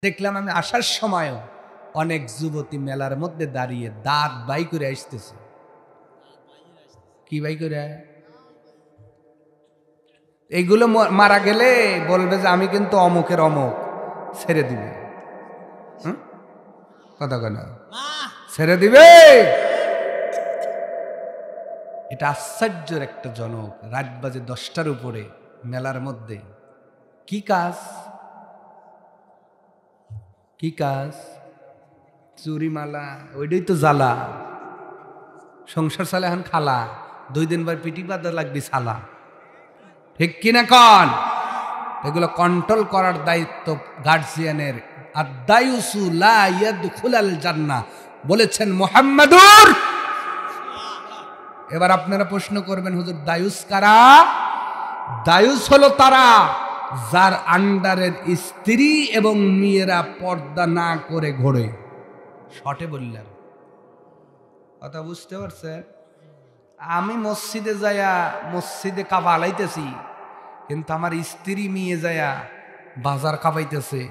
দেখলাম আমি আসার সময়ও অনেক যুবতী মেলার মধ্যে দাঁড়িয়ে দাঁত বাই করে আসতেছে। কি বাই করে? এইগুলো মারা গেলে বলবে যে আমি কিন্তু অমুকের অমুক, ছেড়ে দিবে। কথা কেন ছেড়ে দিবে? এটা আশ্চর্যের একটা জনক। রাত বাজে 10টার উপরে মেলার মধ্যে কি কাজ? কি কাজ? চুরিমালা, ওইটাই তো জ্বালা। সংসার চালে এখন খালা, 2 দিন বার পিটি বাঁধা লাগবে ছালা, ঠিক কিনা কন? এগুলো কন্ট্রোল করার দায়িত্ব গার্জিয়ানের। আদ-দায়ুসু লা ইয়াদখুলাল জান্নাহ বলেছেন মুহাম্মাদুর। এবার আপনারা প্রশ্ন করবেন, হুজুর দায়ুস কারা? দায়ুস হলো তারা যার আন্ডারের স্ত্রী এবং মেয়েরা পর্দা না করে ঘোরে। শর্টে বললাম, কথা বুঝতে পারছেন? আমি মসজিদে যায়া মসজিদে কাবা আলাইতেছি, কিন্তু আমার স্ত্রী মেয়ে যায়া বাজার কাঁপাইতেছে।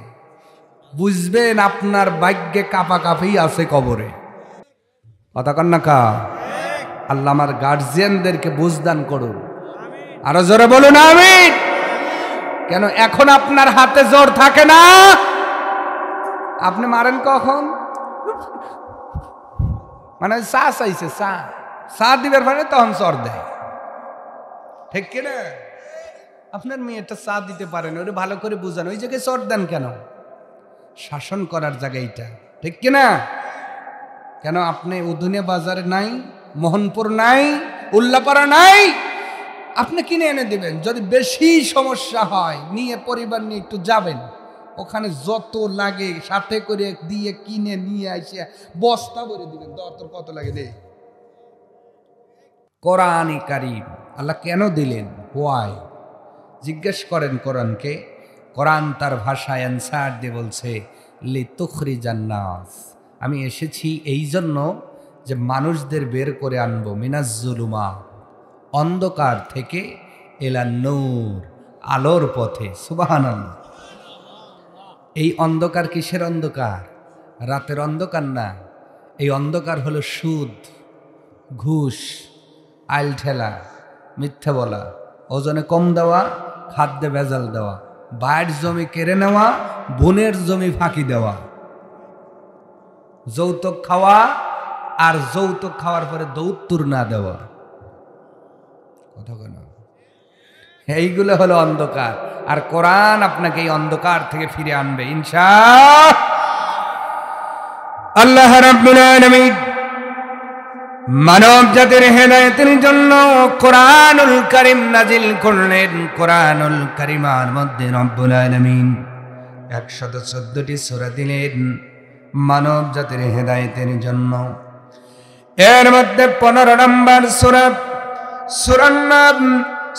বুঝবেন আপনার ভাগ্যে কাপা কাপি আছে কবরে। কথা কন না কা? আল্লাহ আমার গার্জিয়ানদেরকে বুঝদান করুন। আরো জোরে বলুন আমিন। কেন এখন আপনার হাতে জোর থাকে না? আপনি মারেন কখন? মানে চা চাইছে, চা দিবার পরে তখন চর দেয়, ঠিক কিনা? আপনার মেয়েটা চা দিতে পারেন, ওরে ভালো করে বুঝান, ওই জায়গায় চর দেন কেন? শাসন করার জায়গা এইটা, ঠিক কিনা? কেন আপনি উধুনিয়া বাজারে নাই, মোহনপুর নাই, উল্লাপাড়া নাই, আপনি কিনে এনে দিবেন। যদি বেশি সমস্যা হয় নিয়ে পরিবার নিয়ে একটু যাবেন, ওখানে যত লাগে সাথে করে দিয়ে কিনে নিয়ে আসে বস্তা ভরে দিবেন। তোর কত লাগে রে? কোরআনে কারীম আল্লাহ কেন দিলেন? হোয়াই? জিজ্ঞেস করেন কোরআনকে। কোরআন তার ভাষায় অ্যান্সার দিয়ে বলছে, লিতুখরিজান নাস, আমি এসেছি এই জন্য যে মানুষদের বের করে আনবো মিনাজ জুলুমাত, অন্ধকার থেকে, ইলান নূর, আলোর পথে। সুবহানাল্লাহ। এই অন্ধকার কিসের অন্ধকার? রাতের অন্ধকার না। এই অন্ধকার হলো সুদ, ঘুষ, আইল ঠেলা, মিথ্যা বলা, ওজনে কম দেওয়া, খাদ্যে ভেজাল দেওয়া, বাইরের জমি কেড়ে নেওয়া, বোনের জমি ফাঁকি দেওয়া, যৌতুক খাওয়া, আর যৌতুক খাওয়ার পরে দৌত্তুর না দেওয়া। কথা কেন? এইগুলো হলো অন্ধকার। আর কোরআন আপনাকে এই অন্ধকার থেকে ফিরে আনবে ইনশাআল্লাহ রাব্বুল আলামিন মানব জাতির হেদায়েতের জন্য কোরআনুল কারীম নাজিল করলেন। কোরআনুল কারীমের মধ্যে রব্বুল আলামিন 114টি সূরা দিলেন মানব জাতির হেদায়েতের জন্য। এর মধ্যে 15 নম্বর সূরা, সূরার নাম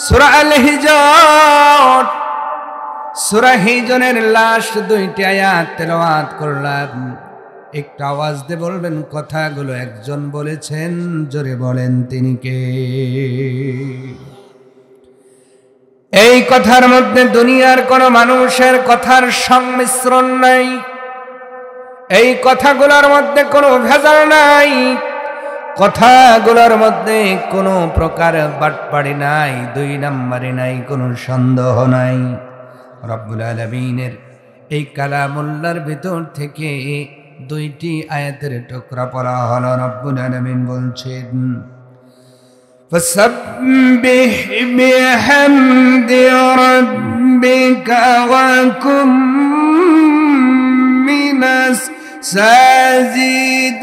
সূরা আল হিজর। সূরা হিজরের লাস্ট 2টি আয়াত তেলাওয়াত করলাম। একটু আওয়াজ দিয়ে বলবেন কথাগুলো একজন বলেছেন, জোরে বলেন তিনি কে? এই কথার মধ্যে দুনিয়ার কোন মানুষের কথার সংমিশ্রণ নাই। এই কথাগুলোর মধ্যে কোনো ভেজাল নাই। কথাগুলোর মধ্যে কোনো প্রকার বাটপাড়ি নাই, 2 নম্বরে নাই, কোনো সন্দেহ নাই। রব্বুল আলামিনের এই কালামুল্লাহর ভিতর থেকে 2টি আয়াতের টুকরা পড়া হলো। রব্বুল আলামিন বলছেন, ফাসাব্বিহ বিহামদি রাব্বিকা ওয়া কুম মিনাস সাজিদিন।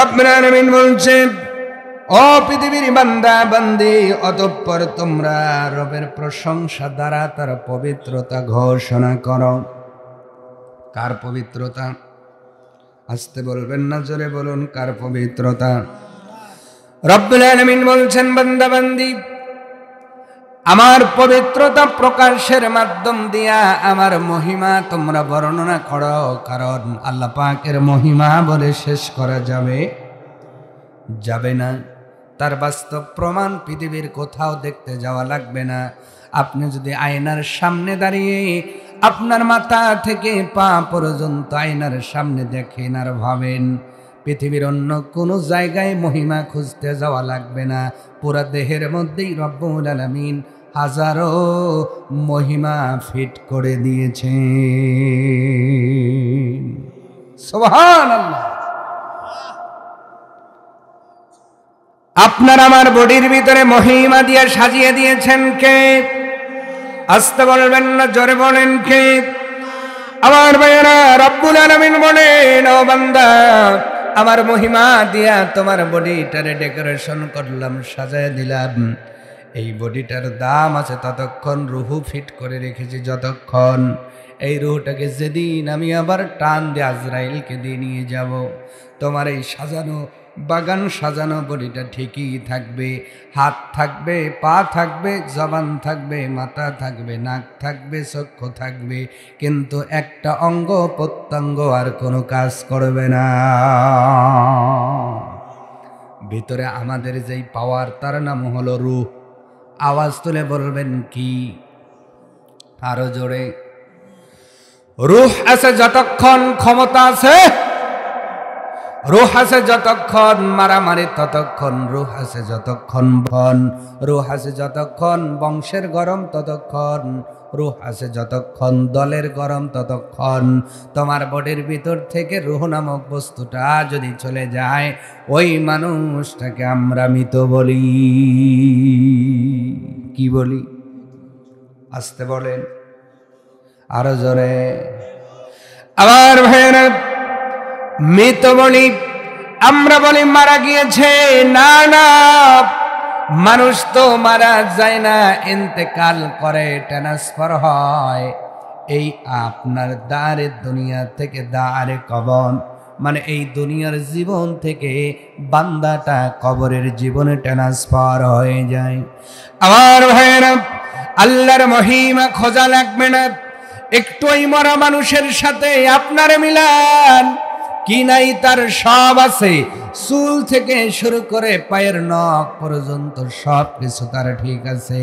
রব্বুল আলামিন বলছেন, ও পৃথিবীর বান্দা বান্দি, অতঃপর তোমরা রবের প্রশংসা দ্বারা তার পবিত্রতা ঘোষণা করো। কার পবিত্রতা? আস্তে বলবেন না, জোরে বলুন, কার পবিত্রতা? রব্বুল আলামিন বলছেন, বান্দা বান্দি, আমার পবিত্রতা প্রকাশের মাধ্যম দিয়া আমার মহিমা তোমরা বর্ণনা করো। কারণ আল্লাহ পাকের মহিমা বলে শেষ করা যাবে না। তার বাস্তব প্রমাণ পৃথিবীর কোথাও দেখতে যাওয়া লাগবে না। আপনি যদি আয়নার সামনে দাঁড়িয়ে আপনার মাথা থেকে পা পর্যন্ত আয়নার সামনে দেখেন আর ভাবেন, পৃথিবীর অন্য কোনো জায়গায় মহিমা খুঁজতে যাওয়া লাগবে না। পুরা দেহের মধ্যেই রব্বুল আলামিন হাজারো মহিমা ফিট করে দিয়েছে। সুবহানাল্লাহ। আপনার আমার বডির ভিতরে মহিমা দিয়ে সাজিয়ে দিয়েছেন কে? আস্তে বলবেন না, জোরে বলেন কে? আমার ভাইয়েরা, রব্বুল আলামিন বলেন, ও বান্দা, আমার মহিমা দিয়া তোমার বডিটারে ডেকোরেশন করলাম, সাজায় দিলাম। এই বডিটার দাম আছে ততক্ষণ, রুহু ফিট করে রেখেছি যতক্ষণ। এই রুহটাকে যেদিন আমি আবার টান দিয়ে আজরাইলকে দিয়ে নিয়ে যাব, তোমার এই সাজানো বাগান সাজানো বডিটা ঠিকই থাকবে। হাত থাকবে, পা থাকবে, জবান থাকবে, মাথা থাকবে, নাক থাকবে, চক্ষু থাকবে, কিন্তু একটা অঙ্গ প্রত্যঙ্গ আর কোনো কাজ করবে না। ভিতরে আমাদের যেই পাওয়ার, তার নাম হলো রূহ। আওয়াজ তুলে বলবেন কি? আরো জোরে। রূহ আছে যতক্ষণ ক্ষমতা আছে, রূহ আছে যতক্ষণ মারামারি ততক্ষণ, রূহ আছে যতক্ষণ বন, রূহ আছে যতক্ষণ বংশের গরম ততক্ষণ, রূহ আছে যতক্ষণ দলের গরম ততক্ষণ। তোমার বডির ভিতর থেকে রূহ নামক বস্তুটা যদি চলে যায়, ওই মানুষটাকে আমরা মৃত বলি। কি বলি? আসতে বলেন, আরো জোরে। আবার ভাইয়েরা, মৃত বলি, আমরা বলি মারা গিয়েছে। না না, মানুষ তো মারা যায় না, ইন্তেকাল করে, ট্রান্সফার হয়। এই আপনার দাঁড়ে দুনিয়া থেকে দাঁড়ে কবর, মানে এই দুনিয়ার জীবন থেকে বান্দাটা কবরের জীবনে ট্রান্সফার হয়ে যায়। আমার ভাইয়েরা, আল্লাহর মহিমা খোঁজা লাগবে না। একটু ওই মরা মানুষের সাথে আপনার মিলান, কি নাই তার সব আছে। চুল থেকে শুরু করে পায়ের নখ পর্যন্ত সব কিছু তার ঠিক আছে,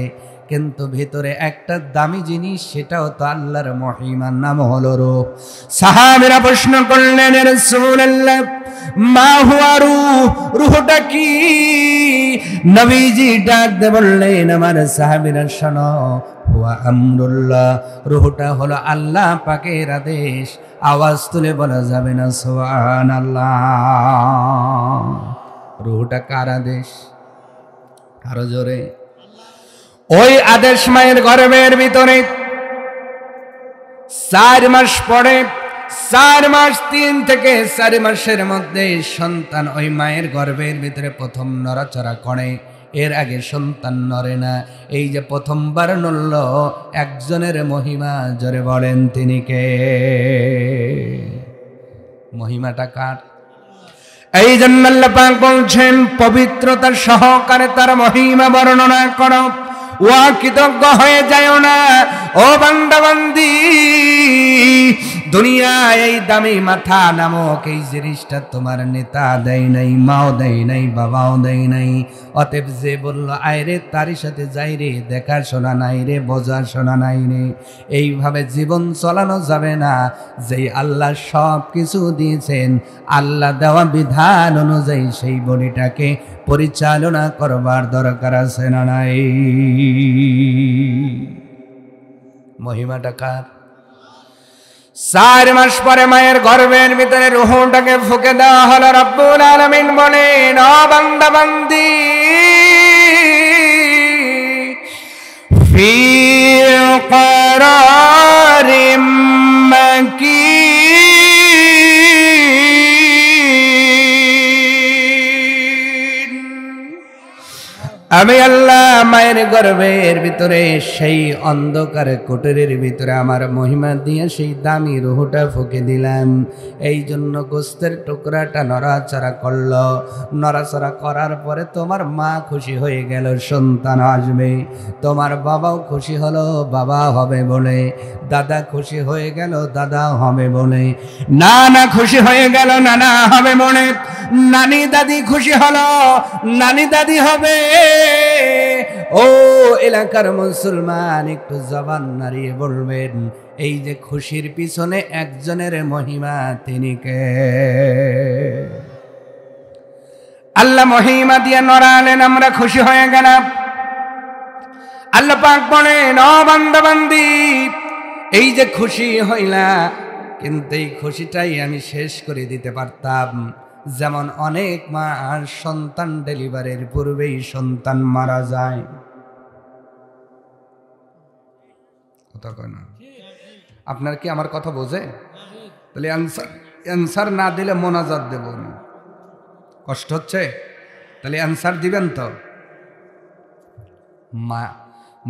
কিন্তু ভিতরে একটা দামি জিনিস, সেটাও তো আল্লাহর মহিমার নাম হলো রূহ। সাহাবীরা প্রশ্ন করলেন, ইয়া রাসূলুল্লাহ, মা হুয়া রূহ? রূহটা কি? নবীজি ডাক দিয়ে বললেন, আমার সাহাবীরা শোনো, হুয়া আমরুল্লাহ, রূহটা হলো আল্লাহ পাকের আদেশ। আওয়াজ তুলে বলা যাবে না সুবহানাল্লাহ। রূহটা কার আদেশ? আরো জোরে। ওই আদেশ মায়ের গর্ভের ভিতরে 4 মাস পরে, 4 মাস 3 থেকে 4 মাসের মধ্যে সন্তান ওই মায়ের গর্ভের ভিতরে প্রথম নড়াচড়া করে। এর আগে সন্তান নড়ে না। এই যে প্রথমবার নড়ল, একজনের মহিমা, জোরে বলেন তিনি কে? মহিমাটা কার? এই জন্য আল্লাহ পাক বলছেন, পবিত্রতার সহকারে তার মহিমা বর্ণনা করো, ওয়া কৃতজ্ঞ হয়ে যায় না ও বান্দা বান্দি। দুনিয়ায় এই দামি মাথা নামক এই জিনিসটা তোমার নেতা দেয় নাই, মাও দেয় নাই, বাবাও দেয় নাই। অতএব যে বলল আয় রে, তারই সাথে যাই রে, দেখাশোনা নাই রে, বোঝাশোনা নাই রে, এইভাবে জীবন চালানো যাবে না। যেই আল্লাহ সব কিছু দিয়েছেন, আল্লাহ দেওয়া বিধান অনুযায়ী সেই বডিটাকে পরিচালনা করবার দরকার আছে না নাই? মহিমাটা কার? 4 মাস পরে মায়ের গর্ভের ভিতরে রূহটাকে ফুঁকে দেওয়া হলো। রব্বুল আলামিন বলেন, ও বান্দা বান্দি, ফি করারিম মাকিন, আমি আল্লাহ মায়ের গর্ভের ভিতরে সেই অন্ধকার কুটিরের ভিতরে আমার মহিমা দিয়ে সেই দামি রুহটা ফুঁকে দিলাম। এই জন্য গোস্তের টুকরাটা নড়াচড়া করল। নড়াচড়া করার পরে তোমার মা খুশি হয়ে গেল, সন্তান আসবে। তোমার বাবাও খুশি হলো, বাবা হবে বলে। দাদা খুশি হয়ে গেল, দাদা হবে বলে। নানা খুশি হয়ে গেল, নানা হবে বলে। নানি দাদি খুশি হলো, নানি দাদি হবে। ও এলাকার মুসলমান, একটু জবান নাড়িয়ে বলবেন, এই যে খুশির পিছনে একজনের মহিমা, তিনি কে? আল্লাহ মহিমা দিয়ে নড়ালেন, আমরা খুশি হয়ে গেলাম। আল্লাহ পাক বলেন, ও বান্দা বান্দি, এই যে খুশি হইলা, কিন্তু এই খুশিটাই আমি শেষ করে দিতে পারতাম। যেমন অনেক মা আর সন্তান ডেলিভারির পূর্বেই সন্তান মারা যায়। কথা কয় না? আপনার কি আমার কথা বোঝে? তাহলে অ্যান্সার না দিলে মোনাজাত দেব আমি। কষ্ট হচ্ছে? তাহলে অ্যান্সার দিবেন তো।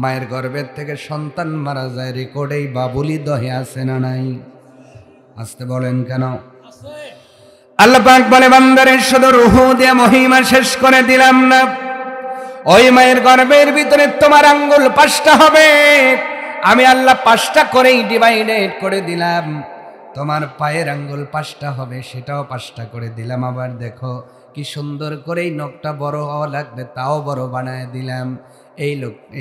মায়ের গর্ভের থেকে সন্তান মারা যায়, রেকর্ডেই বাবুলি দহে আছে না নাই? আসতে বলেন কেন? আল্লাহ পাক বলে, বান্দারে শুধু রূহ দিয়ে মহিমা শেষ করে দিলাম না, ওই মায়ের গর্ভের ভিতরে তোমার আঙ্গুল 5টা হবে। আমি আল্লাহ 5টা করেই ডিভাইডেড করে দিলাম। তোমার পায়ের আঙ্গুল 5টা হবে, সেটাও 5টা করে দিলাম। আবার দেখো কি সুন্দর করেই নখটা বড় হওয়া লাগবে, তাও বড় বানায় দিলাম।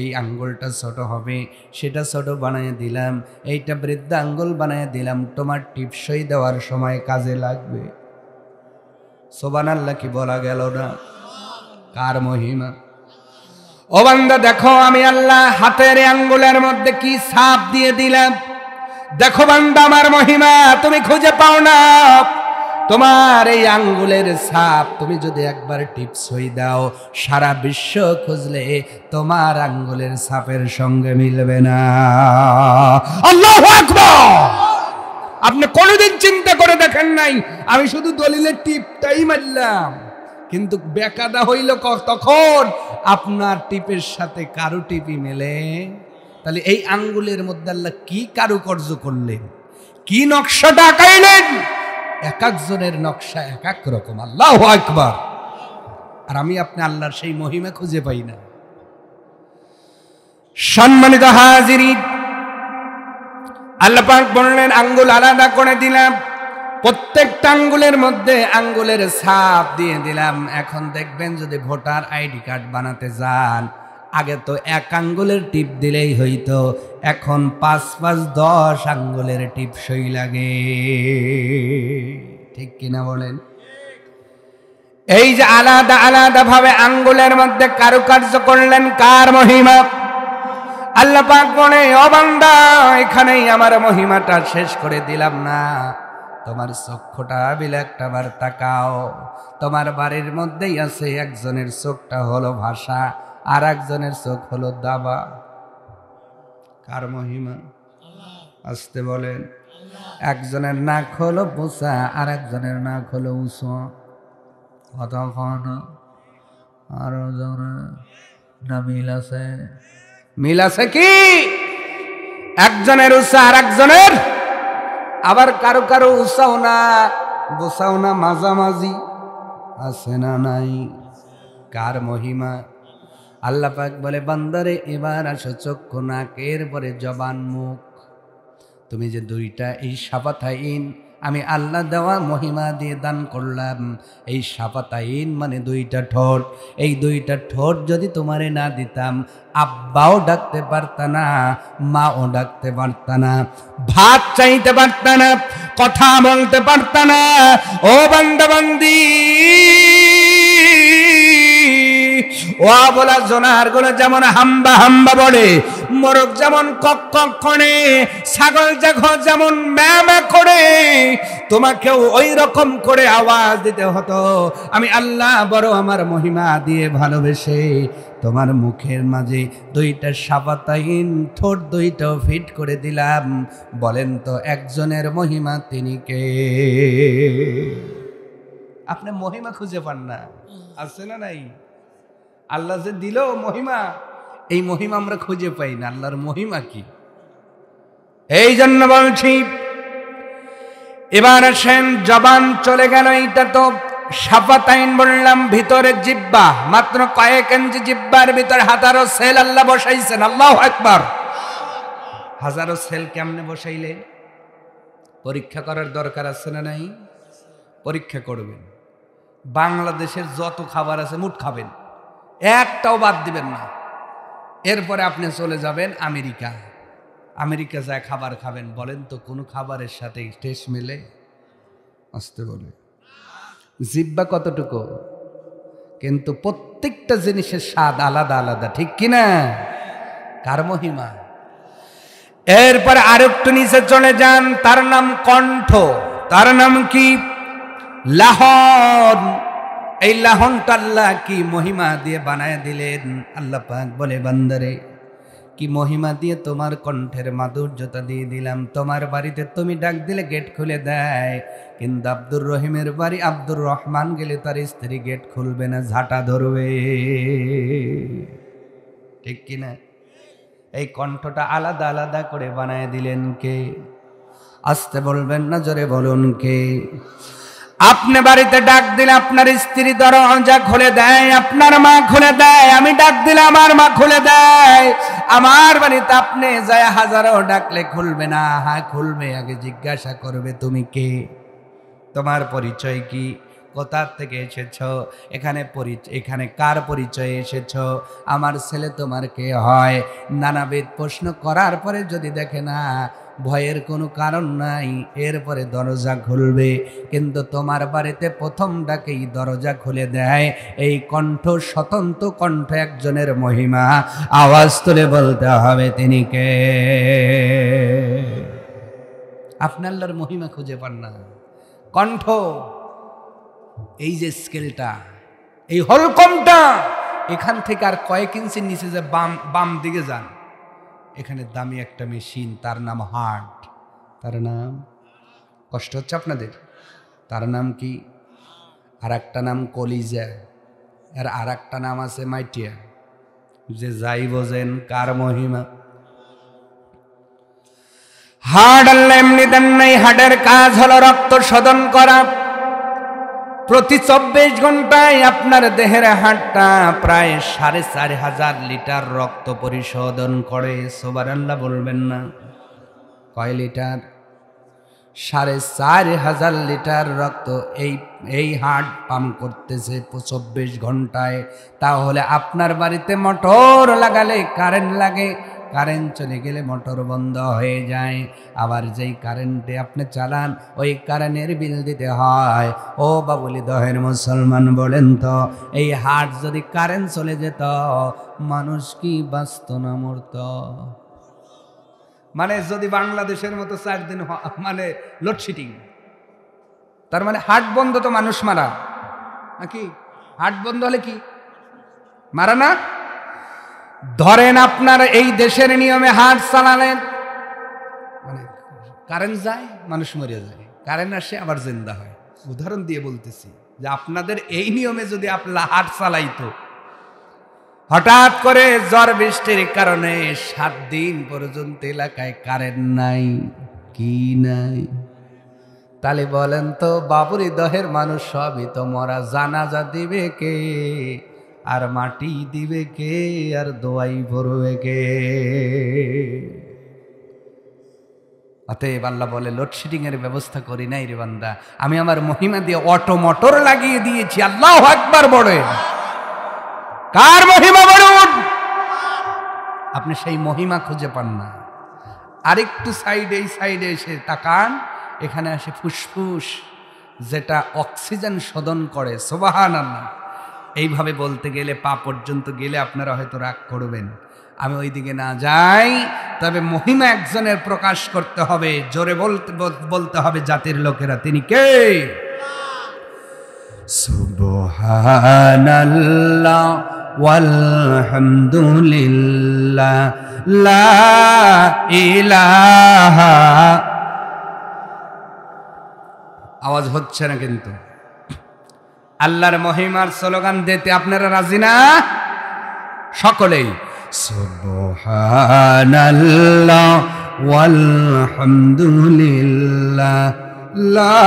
এই আঙ্গুলটা ছোট হবে, সেটা ছোট বানিয়ে দিলাম। এইটা বৃদ্ধ আঙ্গুল বানিয়ে দিলাম, তোমার টিপসই দেওয়ার সময় কাজে লাগবে। সুবহানাল্লাহ কি বলা গেল না? কার মহিমা? ও বান্দা দেখো, আমি আল্লাহ হাতের আঙ্গুলের মধ্যে কি ছাপ দিয়ে দিলাম। দেখো বান্দা, আমার মহিমা তুমি খুঁজে পাও না। তোমার এই আঙ্গুলের ছাপ তুমি যদি একবার টিপসই দাও, সারা বিশ্ব খুঁজলে তোমার আঙ্গুলের ছাপের সঙ্গে মিলবে না। আল্লাহু আকবার! আপনি কোনোদিন চিন্তা করে দেখেন নাই? আমি শুধু দলিলের টিপটাই মারলাম, কিন্তু বেকাদা হইল তখন আপনার টিপের সাথে কারো টিপি মেলে। তাহলে এই আঙ্গুলের মধ্যে আল্লাহ কি কারুকার্য করলেন, কি নকশাটা আঁকাইলেন! এক একজনের নকশা এক এক রকম। আল্লাহু আকবার! আর আমি আপনি আল্লাহর সেই মহিমা খুঁজে পাই না। সম্মানিত হাজিরিন, আল্লাহ পাক বললেন, আঙ্গুল আলাদা করে দিলাম, প্রত্যেকটা আঙ্গুলের মধ্যে আঙ্গুলের ছাপ দিয়ে দিলাম। এখন দেখবেন যদি ভোটার আইডি কার্ড বানাতে যান, আগে তো 1 আঙ্গুলের টিপ দিলেই হইতো, এখন 5 10 আঙ্গুলের টিপ সই লাগে। ঠিক কিনা বলেন? এই যে আলাদা আলাদা ভাবে আঙ্গুলের মধ্যে কারুকার্য করলেন, কার মহিমা? আল্লাহ পাক বলে, ও বান্দা, এখানেই আমার মহিমাটা শেষ করে দিলাম না। তোমার চক্ষুটা বিলে একটা বার তাকাও। তোমার বাড়ির মধ্যেই আছে, একজনের চোখটা হলো ভাষা, আর একজনের চোখ হলো দাবা। কার মহিমা? আসতে বলেন। একজনের নাক হলো পোষা, আর একজনের নাক হলো উঁচু। কতক্ষণ আরো জনে না মিল আছে? মিল আছে কি? একজনের উঁচা আর একজনের, আবার কারো কারো উঁচাও না বসাও না, মাঝামাঝি আছে না নাই? কার মহিমা? আল্লাহ পাক বলে, বান্দারে এবার আসো, চক্ষু নাক, এরপরে জবান মুখ। তুমি যে 2টা এই শাফাতাইন আমি আল্লাহ দেওয়া মহিমা দিয়ে দান করলাম। এই শাফাতাইন মানে 2টা ঠোঁট। এই 2টা ঠোঁট যদি তোমারে না দিতাম, আব্বাও ডাকতে পারতা না, মাও ডাকতে পারতা না, ভাত চাইতে পারতা না, কথা বলতে পারতা না। ও বান্দা বান্দি, ও বলা জোনার গুলো যেমন হাম্বা হাম্বা বলে, মোরগ যেমন কক কক করে, ছাগল যেমন ম্যামা করে, তোমাকেও ওই রকম করে আওয়াজ দিতে হতো। আমি আল্লাহ বড় আমার মহিমা দিয়ে ভালোবেসে তোমার মুখের মাঝে 2টা শাফাতাইন ঠোঁট 2টাও ফিট করে দিলাম। বলেন তো, একজনের মহিমা তিনি কে? আপনি মহিমা খুঁজে পান না? আছে না নাই? আল্লাহ যে দিল মহিমা, এই মহিমা আমরা খুঁজে পাই না। আল্লাহর মহিমা কি? এই জন্য বলছি, এবার আসেন জবান চলে গেল, এইটা তো শাফাতাইন বললাম, ভিতরে জিহ্বা, মাত্র কয়েক ইঞ্চি জিহ্বার ভিতরে হাজারো সেল আল্লাহ বসাইছেন। আল্লাহু আকবার। হাজারো সেল কেমনে বসাইলে? পরীক্ষা করার দরকার আছে না নাই? পরীক্ষা করবেন। বাংলাদেশের যত খাবার আছে মুঠ খাবেন, একটাও বাদ দিবেন না। এরপরে আপনি চলে যাবেন আমেরিকা। আমেরিকা যায় খাবার খাবেন, বলেন তো কোনো খাবারের সাথে টেস্ট মেলে? আসতে বলে জিহ্বা কতটুকু, কিন্তু প্রত্যেকটা জিনিসের স্বাদ আলাদা আলাদা, ঠিক কিনা? কার মহিমা? এরপর আরেকটু নিচে চলে যান, তার নাম কণ্ঠ। তার নাম কি? লাহন। এই লাহনটা আল্লাহ কি মহিমা দিয়ে বানায় দিলেন। আল্লাহ পাক বলে, বান্দারে কি মহিমা দিয়ে তোমার কণ্ঠের মাধুর্যতা দিয়ে দিলাম। তোমার বাড়িতে তুমি ডাক দিলে গেট খুলে দেয়, কিন্তু আব্দুর রহিমের বাড়ি আব্দুর রহমান গেলে তার স্ত্রী গেট খুলবে না, ঝাঁটা ধরবে, ঠিক কিনা? এই কণ্ঠটা আলাদা আলাদা করে বানায় দিলেন কে? আসতে বলবেন না, জোরে বলুন কে? আপনি বাড়িতে ডাক দিলে আপনার স্ত্রী দরজা খুলে দেয়, আপনার মা খুলে দেয়। আমি ডাক দিলে আমার মা খুলে দেয়। আমার বাড়িতে আপনি যায় হাজারো ডাকলে খুলবে না, হ্যাঁ খুলবে, আগে জিজ্ঞাসা করবে তুমি কে, তোমার পরিচয় কি, কোথা থেকে এসেছ, এখানে কার পরিচয়ে এসেছ, আমার ছেলে তোমার কে হয়, নানাবিধ প্রশ্ন করার পরে যদি দেখে না ভয়ের কোনো কারণ নাই, এরপরে দরজা খুলবে। কিন্তু তোমার বাড়িতে প্রথম ডাকেই দরজা খুলে দেয় এই কণ্ঠ, স্বতন্ত্র কণ্ঠ একজনের মহিমা। আওয়াজ তুলে বলতে হবে তিনি কে? আপনি আল্লাহর মহিমা খুঁজে পান না। কণ্ঠ, এই যে স্কেলটা, এই হলকমটা, এখান থেকে আর কয়েক ইঞ্চি নিচে যে বাম দিকে যান, এখানে দামি একটা মেশিন, তার নাম হার্ট। তার নাম, কষ্ট হচ্ছে আপনাদের? তার নাম কি? আর একটা নাম কলিজা, আর একটা নাম আছে মাইটিয়া। যে যাই বোঝেন কার মহিমা। হার্ট আল্লাহ এমনি দেন নাই। হার্টের কাজ হলো রক্ত শোধন করা। প্রতি 24 ঘন্টায় আপনার দেহের হাড়টা প্রায় 4,500 লিটার রক্ত পরিশোধন করে। সুবহানাল্লাহ বলবেন না? কয় লিটার? 4,500 লিটার রক্ত এই হার্ট পাম্প করতেছে 24 ঘন্টায়। তাহলে আপনার বাড়িতে মোটর লাগালে কারেন্ট লাগে, কারেন্ট চলে গেলে মোটর বন্ধ হয়ে যায়। আবার যেই কারেন্টে আপনি চালান ওই কারেন্টের বিল দিতে হয়। ও বাবুলি দহের মুসলমান, বলেন তো এই হার্ট যদি কারেন্ট চলে যেত, মানুষ কি বাঁচত না মরত? মানে যদি বাংলাদেশের মতো 4 দিন মানে লোডশেডিং, তার মানে হার্ট বন্ধ তো মানুষ মারা নাকি? হার্ট বন্ধ হলে কি মারা না? ধরেন আপনার এই দেশের নিয়মে হার্ট চালালেন, মানে কারেন্ট যায়, মানুষ মরে যায়, কারেন্ট আসে আবার জিন্দা হয়। উদাহরণ দিয়ে বলতেছি যে আপনাদের এই নিয়মে যদি আপনারা হার্ট চালাইতো, হঠাৎ করে ঝড় বৃষ্টির কারণে 7 দিন পর্যন্ত এলাকায় কারেন্ট নাই, কি নাই, তাহলে বলেন তো বাবুরি দহের মানুষ সবই তো মরা। জানাজা দিবে কে, আর মাটি দিবে কে, আর দোয়াই ভরবে কে? অতএব আল্লাহ বলে, লোডশেডিং এর ব্যবস্থা করি নাই রে বান্দা, আমি আমার মহিমা দিয়ে অটো মোটর লাগিয়ে দিয়েছি। আল্লাহু আকবার বলে। কার মহিমা বলুন? আপনি সেই মহিমা খুঁজে পান না। আরেকটু সাইডে, এই সাইডে এসে তাকান, এখানে আসে ফুসফুস, যেটা অক্সিজেন শোধন করে। সুবহানাল্লাহ। এইভাবে বলতে গেলে পা পর্যন্ত গেলে আপনারা হয়তো রাগ করবেন, আমি ওই দিকে না যাই। তবে মহিমা একজনের প্রকাশ করতে হবে, জোরে বলতে হবে জাতির লোকেরা, তিনি কে? সুবহানাল্লাহ ওয়ালহামদুলিল্লাহ লা ইলাহা। আওয়াজ হচ্ছে না কিন্তু। আল্লাহর মহিমার স্লোগান দিতে আপনারা রাজি না? সকলেই সুবহানাল্লাহ ওয়ালহামদুলিল্লাহ লা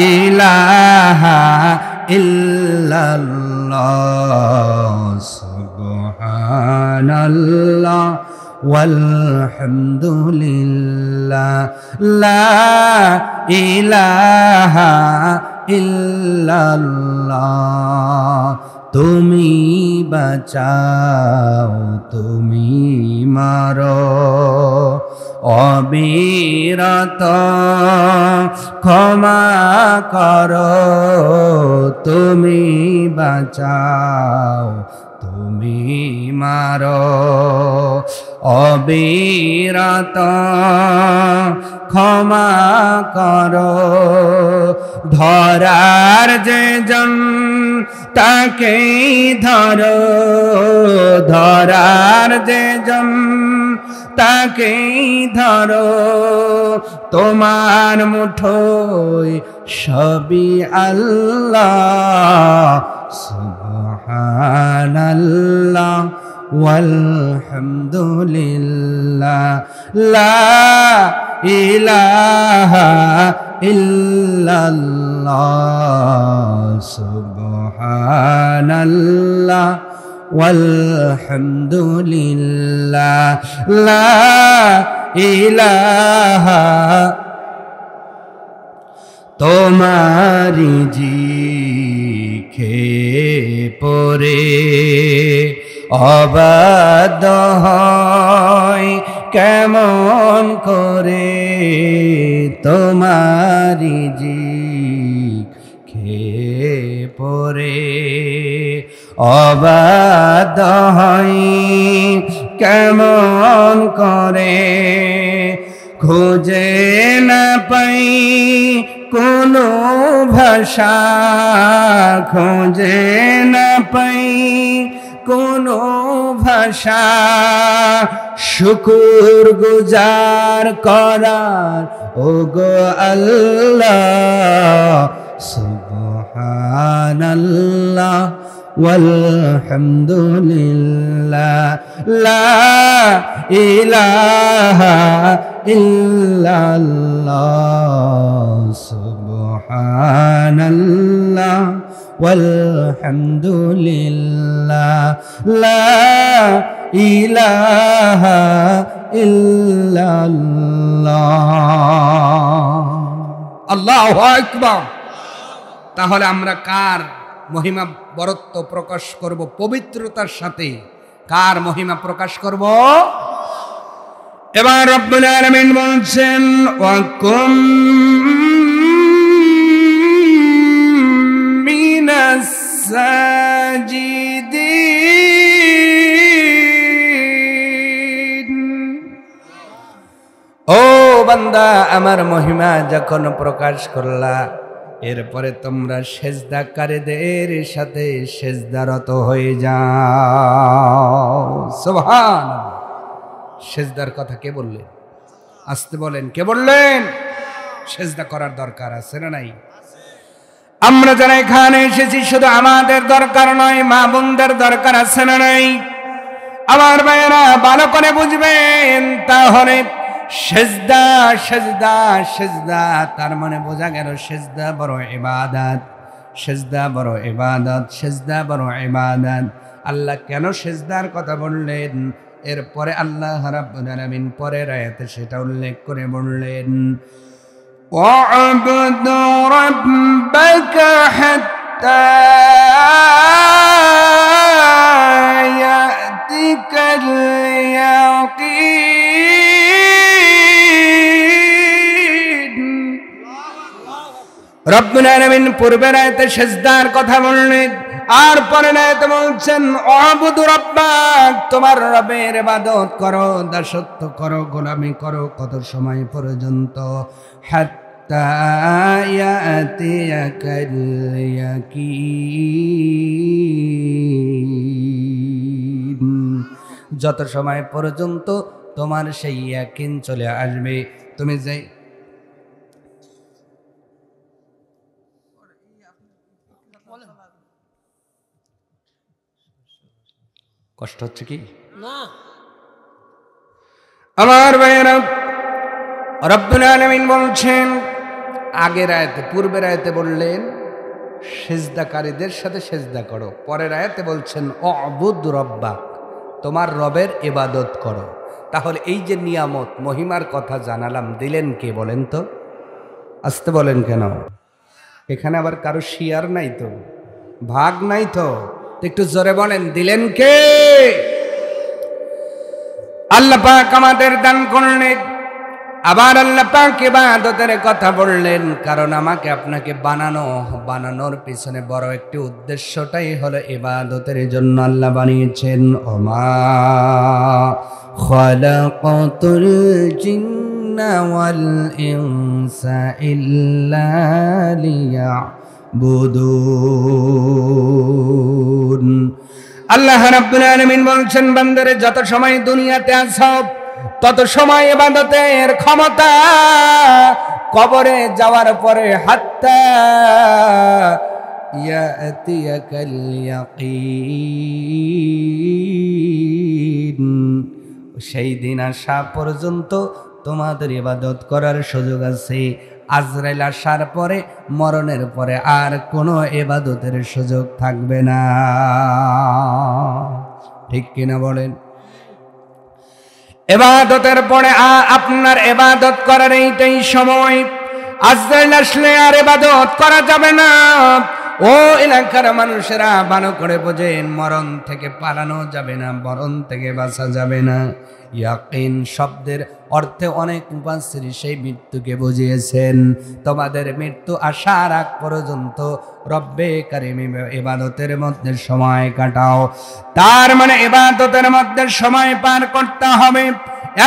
ইলাহা ইল্লাল্লাহ সুবহানাল্লাহ ওয়ালহামদুলিল্লাহ লা ইলাহা ইল্লাল্লাহ। তুমি বাঁচাও তুমি মারো অবিরত ক্ষমা করো তুমি বাঁচাও তুমি মারো অবিরত ক্ষমা করো। ধরার যে জন তাকেই ধরো ধরার যে জন তাকেই ধরো তোমার মুঠোয় সবই আল্লাহ সুবহানাল্লাহ ওয়ালহামদুলিল্লাহ লা ইলাহা ইল্লাল্লাহ সুবহানাল্লাহ ওয়ালহামদুলিল্লাহ লা ইলাহা। তোমারি জিখে পরে অবাধ্য হয় কেমন করে তোমারি জিখে পরে অবাধ্য হয় কেমন করে খুঁজে না পাই কোনো ভাষা খুঁজে না পাই কোনো ভাষা শুকুর গুজার করার ওগো আল্লাহ সুবহানাল্লাহ ওয়ালহামদুলিল্লাহ লা ইলাহা ইল্লাল্লাহ সুবহানাল্লাহ ওয়ালহামদুলিল্লাহ লা ইলাহা ইল্লাল্লাহ। আল্লাহু আকবার। তাহলে আমরা কার মহিমা বরত্ব প্রকাশ করব? পবিত্রতার সাথে কার মহিমা প্রকাশ করব? এবার রব্বুল আলামিন বলছেন ওয়াকুম মিনাস সাজিদিন। ও বান্দা, আমার মহিমা যখন প্রকাশ করলা এরপরে তোমরা সেজদাকারীদের সাথে সেজদারত হয়ে যাও। সুবহানাল্লাহ। সেজদার কথা কে বললেন? আসতে বলেন, কে বললেন? সেজদা করার দরকার আছে না নাই? আমরা যারা এখানে এসেছি শুধু আমাদের দরকার নয়, মা বোনদের দরকার আছে না নাই? আমার ভাইয়েরা ভালো করে বুঝবেন। তাহলে সেজদা সেজদা সেজদা তার মানে বোঝা গেল সেজদা বড় ইবাদত, সেজদা বড় ইবাদত, সেজদা বড় ইবাদত। আল্লাহ কেন সেজদার কথা বললেন? এরপরে আল্লাহ রাব্বুল আলামিন পরের আয়াতে সেটা উল্লেখ করে বললেন ওয়া'বুদ রাব্বাকা হাত্তা ইয়াতিকাল ইয়াকিন। রব্বুল আলামিন পূর্বের আয়াতে সেজদার কথা বললেন, আর পরে আয়াতে বলছেন ওয়া'বুদ রাব্বাক, তোমার রবের ইবাদত করো, দাসত্ব করো, গোলামি করো। কত সময় পর্যন্ত? হাত্তা ইয়াতিয়াকাল ইয়াকিন, যত সময় পর্যন্ত তোমার সেই ইয়াকিন চলে আসবে। তুমি যে কষ্ট হচ্ছে কি না? আমার ভাইয়েরা, রব্বুল আলামিন বলছেন আগের আয়াতে, পূর্বের আয়াতে বললেন সেজদাকারীদের সাথে সেজদা করো, পরের আয়াতে বলছেন অবুদ রব্বাক, তোমার রবের ইবাদত করো। তাহলে এই যে নিয়ামত মহিমার কথা জানালাম, দিলেন কে বলেন তো? আসতে বলেন কেন? এখানে আবার কারো শেয়ার নাই তো, ভাগ নাই তো? একটু জোরে বলেন, দিলেন কে? আল্লাহ পাক আমাদের দান করলেন। আবার আল্লাহ পাক ইবাদতের কথা বললেন, কারণ আমাকে আপনাকে বানানোর পিছনে বড় একটি উদ্দেশ্যটাই হলো ইবাদতের জন্য আল্লাহ বানিয়েছেন। ওমা খালাকাতুল জিন্না ওয়াল ইনসা ইল্লা লিয়াবুদুন। আল্লাহ রাব্বুল আলামিন বলছেন, বান্দারে যত সময় দুনিয়াতে আছো তত সময় ইবাদতের ক্ষমতা, কবরে যাওয়ার পরে হাত্তা ইয়াতিয়াকাল ইয়াকিন, সেই দিন আসা পর্যন্ত তোমাদের ইবাদত করার সুযোগ আছে। আজরাইল আসার পরে, মরণের পরে আর কোনো ইবাদতের সুযোগ থাকবে না। ঠিক কিনা বলেন? ইবাদতের পরে আপনার ইবাদত করার এইটাই সময়। আজরাইল আসলে আর ইবাদত করা যাবে না। ও এলাকার মানুষেরা ভালো করে বোঝেন, মরণ থেকে পালানো যাবে না, মরণ থেকে বাঁচা যাবে না। ইয়াকিন শব্দের অর্থে অনেক মুফাসসির সেই মৃত্যুকে বুঝিয়েছেন। তোমাদের মৃত্যু আসার আগ পর্যন্ত রব্বে কারিম ইবাদতের মধ্যে সময় কাটাও। তার মানে ইবাদতের মধ্যে সময় পার করতে হবে।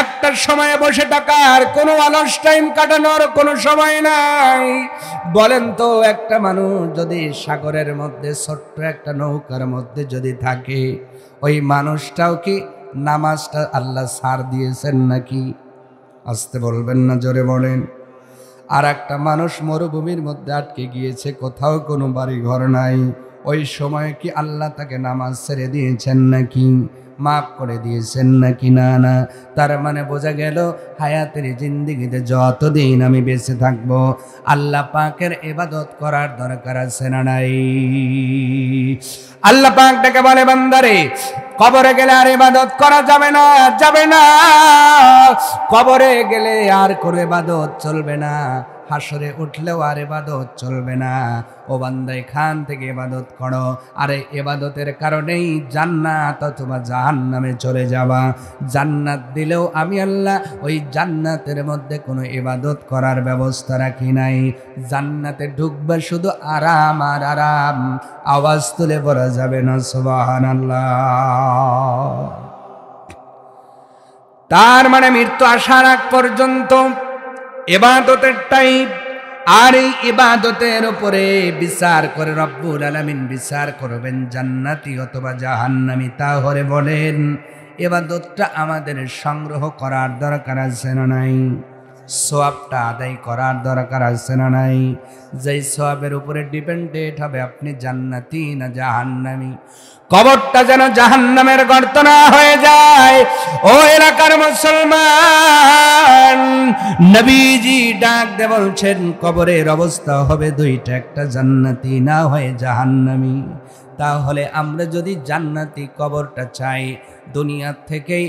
একটা সময়ে বসে থাকার কোনো অলস টাইম কাটানোর কোনো সময় নাই। বলেন তো, একটা মানুষ যদি সাগরের মধ্যে ছোট্ট একটা নৌকার মধ্যে যদি থাকে, ওই মানুষটাও কি নামাজটা আল্লাহ ছাড় দিয়েছেন নাকি? আসতে বলবেন না, জোরে বলেন। আর একটা মানুষ মরুভূমির মধ্যে আটকে গিয়েছে, কোথাও কোনো বাড়ি ঘর নাই, ওই সময় কি আল্লাহ তাকে নামাজ ছেড়ে দিয়েছেন নাকি? মাফ করে দিয়েছেন নাকি? না না। তার মানে বোঝা গেল, হায়াতের জিন্দেগিতে যতদিন আমি বেঁচে থাকবো আল্লাহ পাকের ইবাদত করার দরকার আছে না নাই? আল্লাহ পাক ডেকে বলে, বান্দারে কবরে গেলে আর ইবাদত করা যাবে না, যাবে না। কবরে গেলে আর কোনো ইবাদত চলবে না, হাসরে উঠলেও আর ইবাদত চলবে না। ও বান্দা, এখান থেকে ইবাদত করো। আরে ইবাদতের কারণেই জান্নাত অথবা জাহান্নামে চলে যাবা। জান্নাত দিলেও আমি আল্লাহ ওই জান্নাতের মধ্যে কোনো ইবাদত করার ব্যবস্থা রাখি নাই। জান্নাতে ঢুকবে শুধু আরাম আর আরাম। আওয়াজ তুলে বলা যাবে না সুবহানাল্লাহ। তার মানে মৃত্যু আসার আগ পর্যন্ত ইবাদতের টাইম। আর এই ইবাদতের উপরে বিচার করে রব্বুল আলামিন বিচার করবেন জান্নাতি অথবা জাহান্নামী। তাহলে বলেন, ইবাদতটা আমাদের সংগ্রহ করার দরকার আছে না নাই? সওয়াবটা আদায় করার দরকার আছে না নাই? যেই সওয়াবের উপরে ডিপেন্ডেন্ট হবে আপনি জান্নাতি না জাহান্নামী। কবরটা যেন জাহান্নামের গর্ত না হয়ে যায়। ও এলাকার মুসলমান, নবীজি ডাক দিয়ে বলছেন, কবরের অবস্থা হবে দুইটা, একটা জান্নাতি না হয়ে জাহান্নামী। তাহলে আমরা যদি জান্নাতি কবরটা চাই, দুনিয়া থেকেই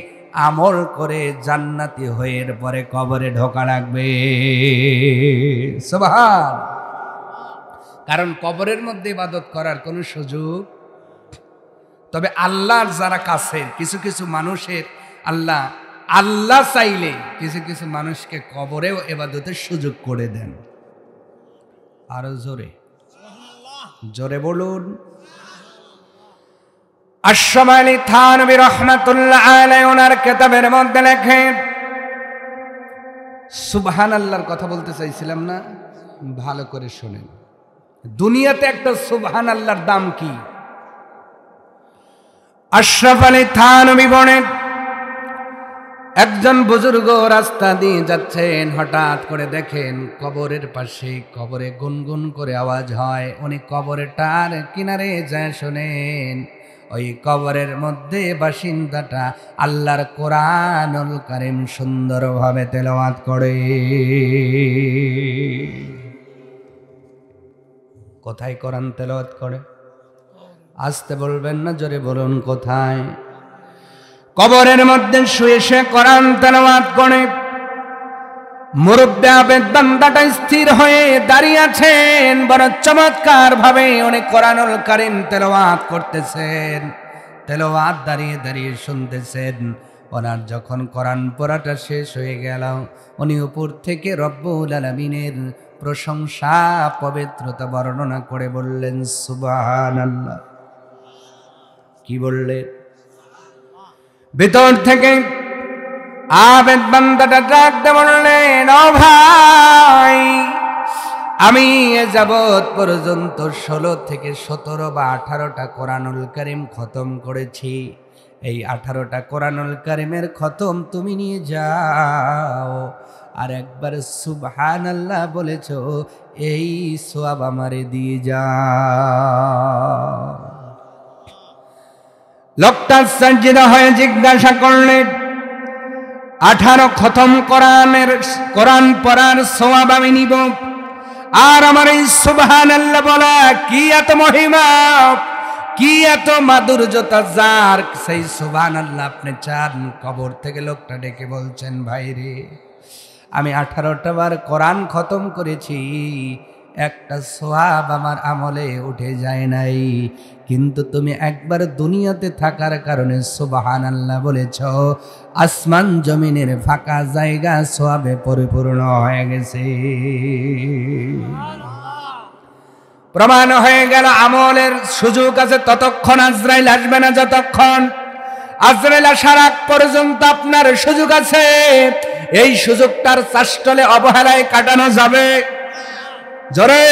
আমল করে জান্নাতি হয়ে পরে কবরে ঢোকা লাগবে। সুবহান। কারণ কবরের মধ্যে ইবাদত করার কোনো সুযোগ, তবে আল্লাহর যারা কাছে কিছু কিছু মানুষের আল্লাহ চাইলে কিছু কিছু মানুষকে কবরেও ইবাদতের সুযোগ করে দেন। আরো জোরে জোরে বলুন। আশ-শামালি থানবী রাহমাতুল্লাহ আলাইহি ওনার কিতাবের মধ্যে লেখেন, সুবহানাল্লাহর কথা বলতে চাইছিলাম না, ভালো করে শুনেন। দুনিয়াতে একটা সুবহানাল্লাহর দাম কি? আশরাফ আলী থানবী বলেন, একজন বুজুর্গ রাস্তা দিয়ে যাচ্ছেন, হঠাৎ করে দেখেন কবরের পাশে কবরে গুনগুন করে আওয়াজ হয়। উনি কবরটার কিনারে যায় শোনেন, ওই কবরের মধ্যে বাসিন্দাটা আল্লাহর কোরআনুল কারীম সুন্দরভাবে তেলাওয়াত করে। কোথায় কোরআন তেলাওয়াত করে? আসতে বলবেন না, জোরে বলুন কোথায়? কবরের মধ্যে শুয়ে শুয়ে কোরআন তেলাওয়াত করে। মুরব্বি আবেদ বান্দাটা স্থির হয়ে দাঁড়িয়ে আছেন, বড় চমৎকার ভাবে উনি কোরআনুল কারীম তেলাওয়াত করতেছেন। তেলাওয়াত দাঁড়িয়ে দাঁড়িয়ে শুনতেছেন। ওনার যখন কোরআন পড়াটা শেষ হয়ে গেল, উনি উপর থেকে রব্বুল আলামিনের প্রশংসা পবিত্রতা বর্ণনা করে বললেন সুবহানাল্লাহ। কি বললেন? ভিতর থেকে আবেদ বান্দাটা ডাক দিয়ে বললেন, ও ভাই, আমি এ যাবৎ পর্যন্ত 16 থেকে 17 বা 18টা কোরআনুল কারীম খতম করেছি। এই 18টা কোরআনুল কারীমের খতম তুমি নিয়ে যাও, আর একবার সুবহানাল্লাহ বলেছো, এই সওয়াব আমারে দিয়ে যাও। লোকটা সাজদা হয়ে জিজ্ঞাসা করলেন, 18 খতম কোরআন পড়ার সওয়াব আমি নিব, আর আমার এই সুবহানাল্লাহ বলা কি এত মহিমা, কি এত মাধুর্যতা, যার সেই সুবহানাল্লাহ আপনি চান? কবর থেকে লোকটা ডেকে বলছেন, ভাই রে, আমি 18টা বার কোরআন খতম করেছি, একটা সওয়াব আমার আমলে উঠে যায় নাই, কিন্তু তুমি একবার দুনিয়াতে থাকার কারণে সুবহানাল্লাহ বলেছ, আসমান জমিনের ফাঁকা জায়গা সওয়াবে পরিপূর্ণ হয়ে গেছে। প্রমাণ হয়ে গেল আমলের সুযোগ আছে ততক্ষণ, আজরাইল আসবে না যতক্ষণ। আজরাইল আসার আগ পর্যন্ত আপনার সুযোগ আছে। এই সুযোগটার চাষ্টলে অবহেলায় কাটানো যাবে, জোরে,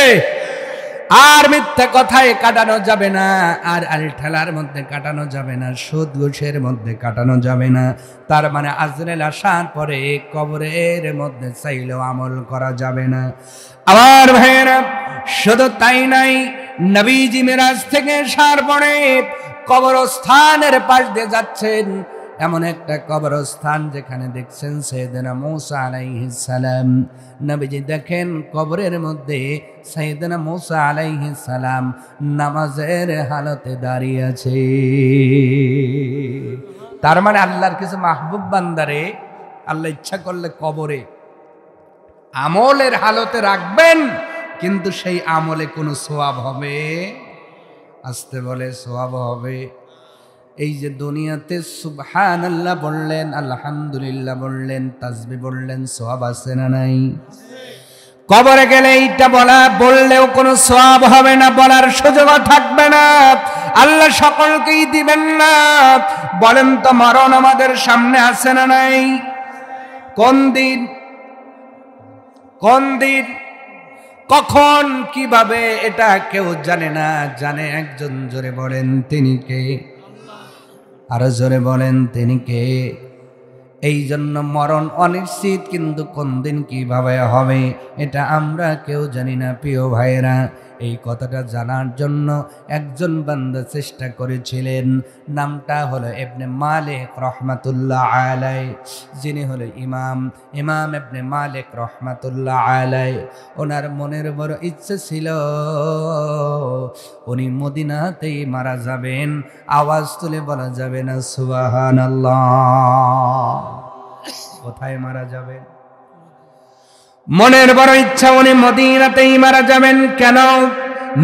আর মিথ্যা কথায় কাটানো যাবে না, আর আলঠেলার মধ্যে কাটানো যাবে না, সুদ ঘুষের মধ্যে কাটানো যাবে না। তার মানে আজরাইল আসার পরে কবরের মধ্যে চাইলেও আমল করা যাবে না। আমার ভাইয়েরা, শুধু তাই নাই, নবীজি মিরাজ থেকে আসার পরে কবরস্থানের পাশ দিয়ে যাচ্ছেন, এমন একটা কবরস্থান যেখানে দেখছেন সাইয়েদনা মূসা আলাইহিস সালাম। নবীজি দেখেন কবরের মধ্যে সাইয়েদনা মূসা আলাইহিস সালাম নামাজের হালতে দাঁড়িয়ে আছে। তার মানে আল্লাহর কিছু মাহবুব বান্দারে আল্লাহ ইচ্ছা করলে কবরে আমলের হালতে রাখবেন, কিন্তু সেই আমলে কোনো সওয়াব হবে, আসতে বলে সওয়াব হবে। এই যে দুনিয়াতে সুবহানাল্লাহ বললেন, আলহামদুলিল্লাহ বললেন, তাসবিহ বললেন, সওয়াব আছে না নাই? কবরে গেলে এইটা বললেও কোনো সওয়াব হবে না, বলার সুযোগ থাকবে না, আল্লাহ সকলকেই দিবেন না। বলেন তো, মরণ আমাদের সামনে আছে না নাই? কোন দিন, কোন দিন, কখন, কিভাবে, এটা কেউ জানে না, জানে একজন। জোরে বলেন তিনি কে? আরো জোরে বলেন তিনি কে? এই জন্য মরণ অনিশ্চিত, কিন্তু কোন দিন কিভাবে হবে এটা আমরা কেউ জানি না। প্রিয় ভাইরা, এই কথাটা জানার জন্য একজন বান্দা চেষ্টা করেছিলেন, নামটা হলো ইবনে মালিক রহমাতুল্লাহ আলাই, যিনি হলো ইমাম ইবনে মালিক রহমাতুল্লাহ আলাই। ওনার মনের বড় ইচ্ছে ছিল উনি মদিনাতেই মারা যাবেন, আওয়াজ তুলে বলা যাবে না সুবহানাল্লাহ। কোথায় মারা যাবেন? মনের বড় ইচ্ছা উনি মদিনাতেই মারা যাবেন। কেন?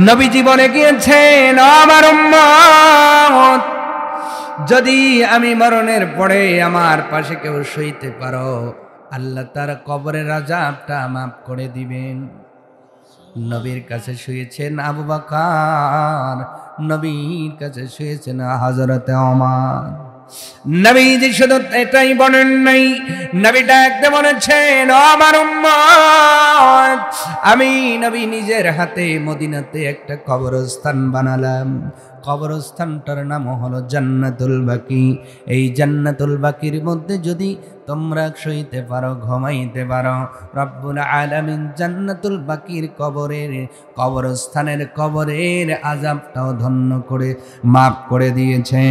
নবীজি বলে গিয়েছেন, আমার উম্মত, যদি আমি মরণের পরে আমার পাশে কেউ শুইতে পারো, আল্লাহ তার কবরের আযাবটা মাফ করে দিবেন। নবীর কাছে শুয়েছেন আবু বকর, নবীর কাছে শুয়েছেন হযরতে ওমর। নবীজি শুধু এটাই বলেন নাই, নবীটা একদম বলেছেন, আমার উম্মত, আমি নবী নিজের হাতে মদিনাতে একটা কবরস্থান বানালাম। কবরস্থানটার নাম হলো জান্নাতুল বাকি। এই জান্নাতুল বাকির মধ্যে যদি তোমরা শুইতে পারো, ঘুমাইতে পারো, রব্বুল আলামিন জান্নাতুল বাকির কবরস্থানের কবরের আযাবটাও ধন্য করে মাফ করে দিয়েছে।